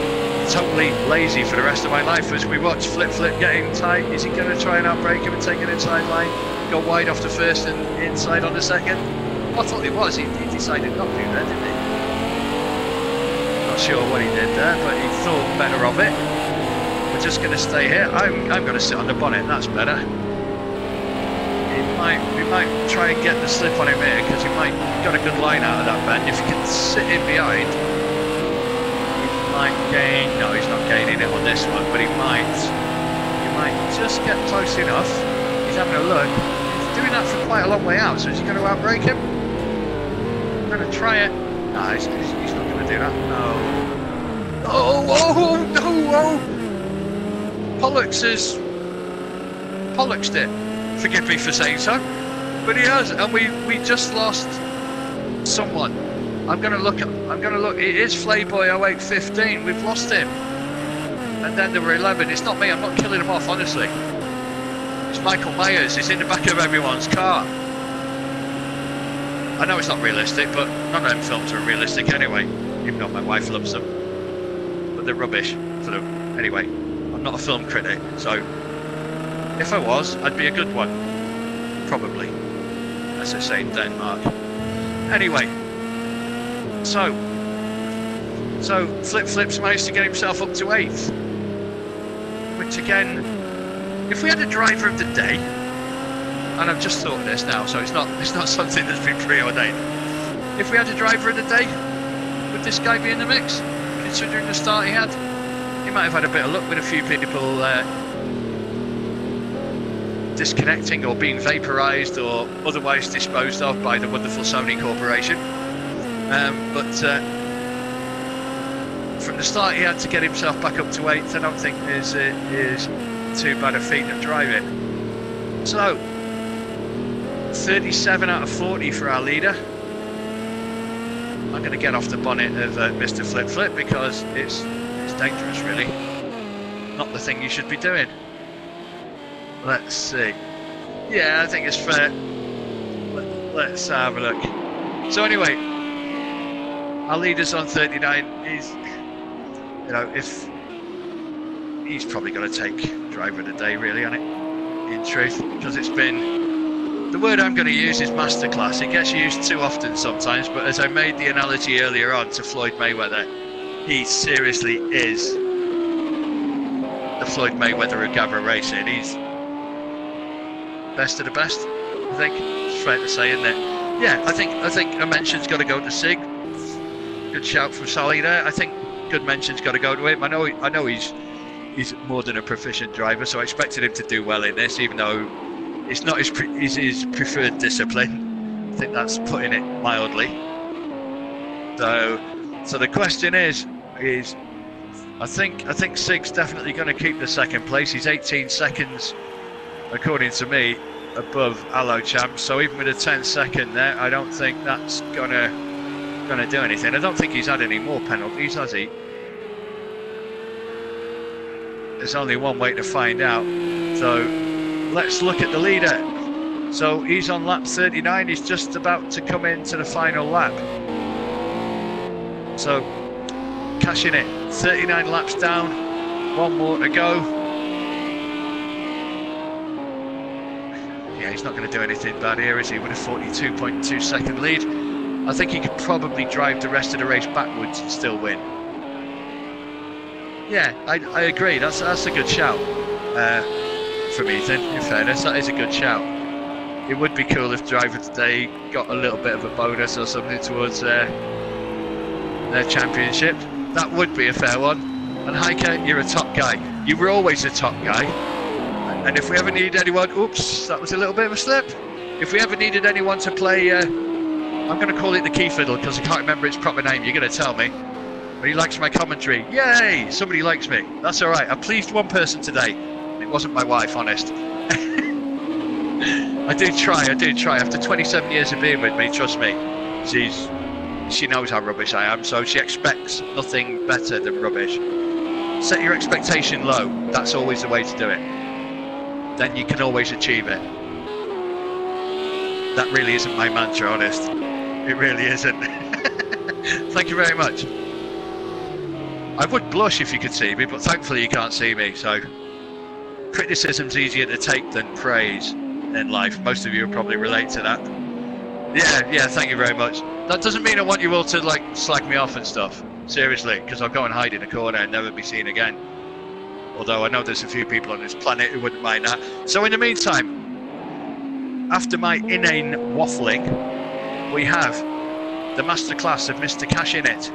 totally lazy for the rest of my life as we watch Flip getting tight. Is he going to try and outbrake him and take an inside line? Go wide off the first and inside on the second? I thought it was. He decided not to do that, didn't he? Not sure what he did there, but he thought better of it. We're just going to stay here. I'm going to sit on the bonnet. That's better. We might try and get the slip on him here because he might got a good line out of that bend. If he can sit in behind, he might gain. No, he's not gaining it on this one, but he might just get close enough. He's having a look. He's doing that from quite a long way out. So is he going to outbrake him? I'm going to try it. No, he's not going to do that. No. Oh no! Polluxed it. Forgive me for saying so, but he has, and we just lost someone. I'm gonna look. It is Flayboy 0815. We've lost him, and then there were 11. It's not me. I'm not killing him off, honestly. It's Michael Myers. He's in the back of everyone's car. I know it's not realistic, but none of them films are realistic anyway. Even though my wife loves them, but they're rubbish for them anyway. I'm not a film critic, so if I was, I'd be a good one. Probably. As they say in Denmark. Anyway. So Flip's managed to get himself up to 8th. Which again, if we had a driver of the day, and I've just thought of this now, so it's not something that's been preordained. If we had a driver of the day, would this guy be in the mix? Considering the start he had? He might have had a bit of luck with a few people disconnecting or being vaporized or otherwise disposed of by the wonderful Sony Corporation. But from the start he had to get himself back up to 8th. I don't think is too bad a feat of driving. So 37 out of 40 for our leader. I'm going to get off the bonnet of Mr. Flip because it's dangerous, really. Not the thing you should be doing. Let's see. Yeah, I think it's fair. Let's have a look. So anyway, our leader's on 39. He's, if he's probably going to take driver of the day, really, on it. In truth, because it's been. The word I'm going to use is masterclass. It gets used too often sometimes, but as I made the analogy earlier on to Floyd Mayweather, he seriously is the Floyd Mayweather of GAVRA Racing. He's best of the best, I think. It's fair to say, isn't it? Yeah, I think a mention's got to go to Sig. Good shout from Sally there. I think good mention's got to go to him. I know he's he's more than a proficient driver, so I expected him to do well in this, even though it's not his preferred discipline. I think that's putting it mildly. So the question is I think Sig's definitely going to keep the second place. He's 18 seconds, according to me, above Allo Champ. So even with a 10-second there, I don't think that's gonna do anything. I don't think he's had any more penalties, has he? There's only one way to find out. So let's look at the leader. So he's on lap 39. He's just about to come into the final lap. So cashing it. 39 laps down. One more to go. Yeah, he's not going to do anything bad here, is he? With a 42.2 second lead. I think he could probably drive the rest of the race backwards and still win. Yeah, I agree. That's a good shout from Ethan. In fairness, that is a good shout. It would be cool if driver today got a little bit of a bonus or something towards their championship. That would be a fair one. And Heike, you're a top guy. You were always a top guy. And if we ever need anyone, oops, that was a little bit of a slip. If we ever needed anyone to play, I'm going to call it the key fiddle because I can't remember its proper name. You're going to tell me. But he likes my commentary. Yay! Somebody likes me. That's all right. I pleased one person today. It wasn't my wife, honest. I do try. After 27 years of being with me, trust me, she knows how rubbish I am, so she expects nothing better than rubbish. Set your expectation low. That's always the way to do it. Then you can always achieve it. That really isn't my mantra, honest. It really isn't. Thank you very much. I would blush if you could see me, but thankfully you can't see me, so criticism's easier to take than praise in life. Most of you will probably relate to that. Yeah, thank you very much. That doesn't mean I want you all to like slag me off and stuff. Seriously, because I'll go and hide in a corner and never be seen again. Although I know there's a few people on this planet who wouldn't mind that. So in the meantime, after my inane waffling, we have the masterclass of Mr. Cash In It,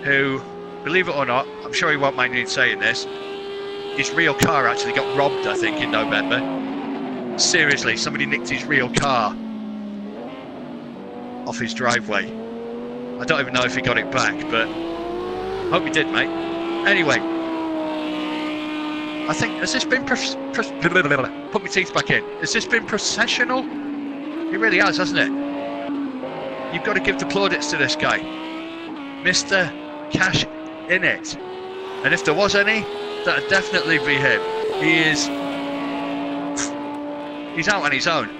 who, believe it or not, I'm sure he won't mind me saying this, his real car actually got robbed, I think, in November. Seriously, somebody nicked his real car off his driveway. I don't even know if he got it back, but hope he did, mate. Anyway, I think, has this been put my teeth back in. Has this been processional? It really has, hasn't it? You've got to give the plaudits to this guy, Mr. Cash In It. And if there was any, that'd definitely be him. He's out on his own.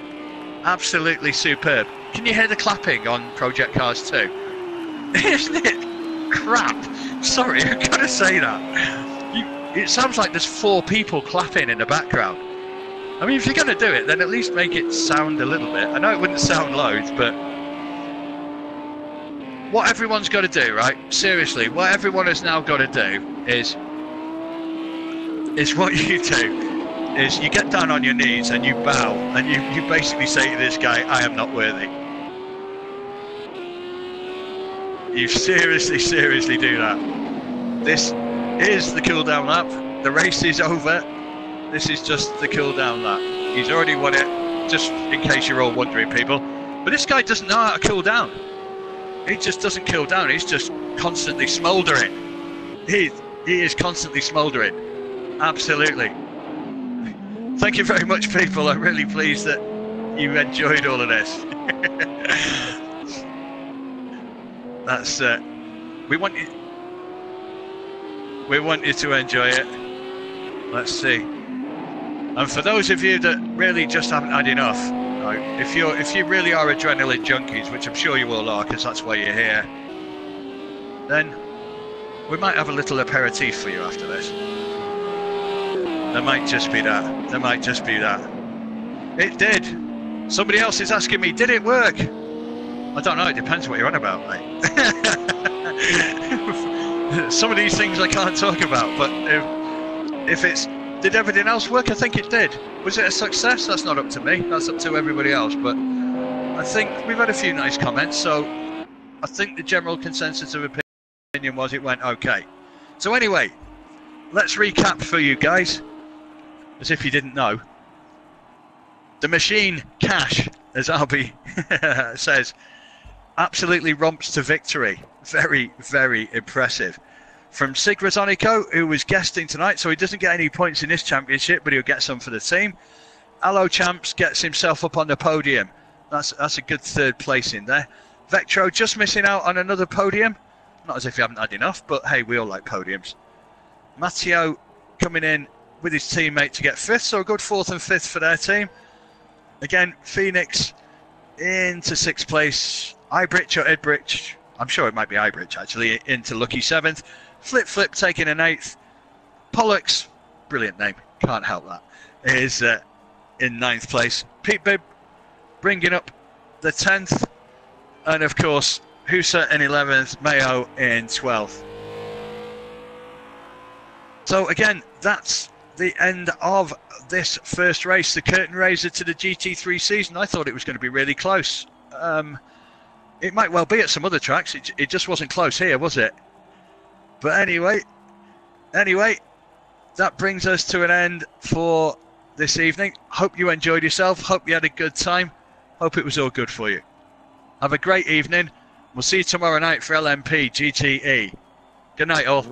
Absolutely superb. Can you hear the clapping on Project Cars 2? Isn't it crap? Sorry, I've got to say that. It sounds like there's 4 people clapping in the background. I mean, if you're going to do it, then at least make it sound a little bit. I know it wouldn't sound loads, but what everyone's got to do, right? Seriously, what everyone has now got to do is what you do. Is you get down on your knees and you bow and you basically say to this guy, I am not worthy. You seriously do that. This is the cool down lap. The race is over. This is just the cool down lap. He's already won it, just in case you're all wondering, people. But this guy doesn't know how to cool down. He just doesn't cool down. He's just constantly smouldering. He is constantly smouldering. Absolutely. Thank you very much, people. I'm really pleased that you enjoyed all of this. That's we want you to enjoy it. Let's see. And for those of you that really just haven't had enough, right, if you really are adrenaline junkies, which I'm sure you all are, because that's why you're here, then we might have a little aperitif for you after this. There might just be that. There might just be that. It did. Somebody else is asking me, did it work? I don't know. It depends what you're on about, mate. Some of these things I can't talk about, but if it's... Did everything else work? I think it did. Was it a success? That's not up to me. That's up to everybody else. But I think we've had a few nice comments, so I think the general consensus of opinion was it went okay. So anyway, let's recap for you guys, as if you didn't know. The machine Cash, as Albie says, absolutely romps to victory. Very, very impressive. From Sigrazonico, who was guesting tonight, so he doesn't get any points in this championship, but he'll get some for the team. Allo Champs gets himself up on the podium. That's a good third place in there. Vectro just missing out on another podium. Not as if he haven't had enough, but hey, we all like podiums. Matteo coming in with his teammate to get fifth, so a good fourth and fifth for their team. Again, Phoenix into sixth place. Ibrich or Edbrich, I'm sure it might be Ibrich actually, into lucky seventh. Flip taking an eighth. Pollux, brilliant name, can't help that, is in ninth place. Pete Bibb bringing up the 10th. And of course, Husa in 11th, Mayo in 12th. So again, that's the end of this first race, the curtain raiser to the GT3 season. I thought it was going to be really close. It might well be at some other tracks. It just wasn't close here, was it? But anyway, that brings us to an end for this evening. Hope you enjoyed yourself. Hope you had a good time. Hope it was all good for you. Have a great evening. We'll see you tomorrow night for LMP GTE. Good night, all.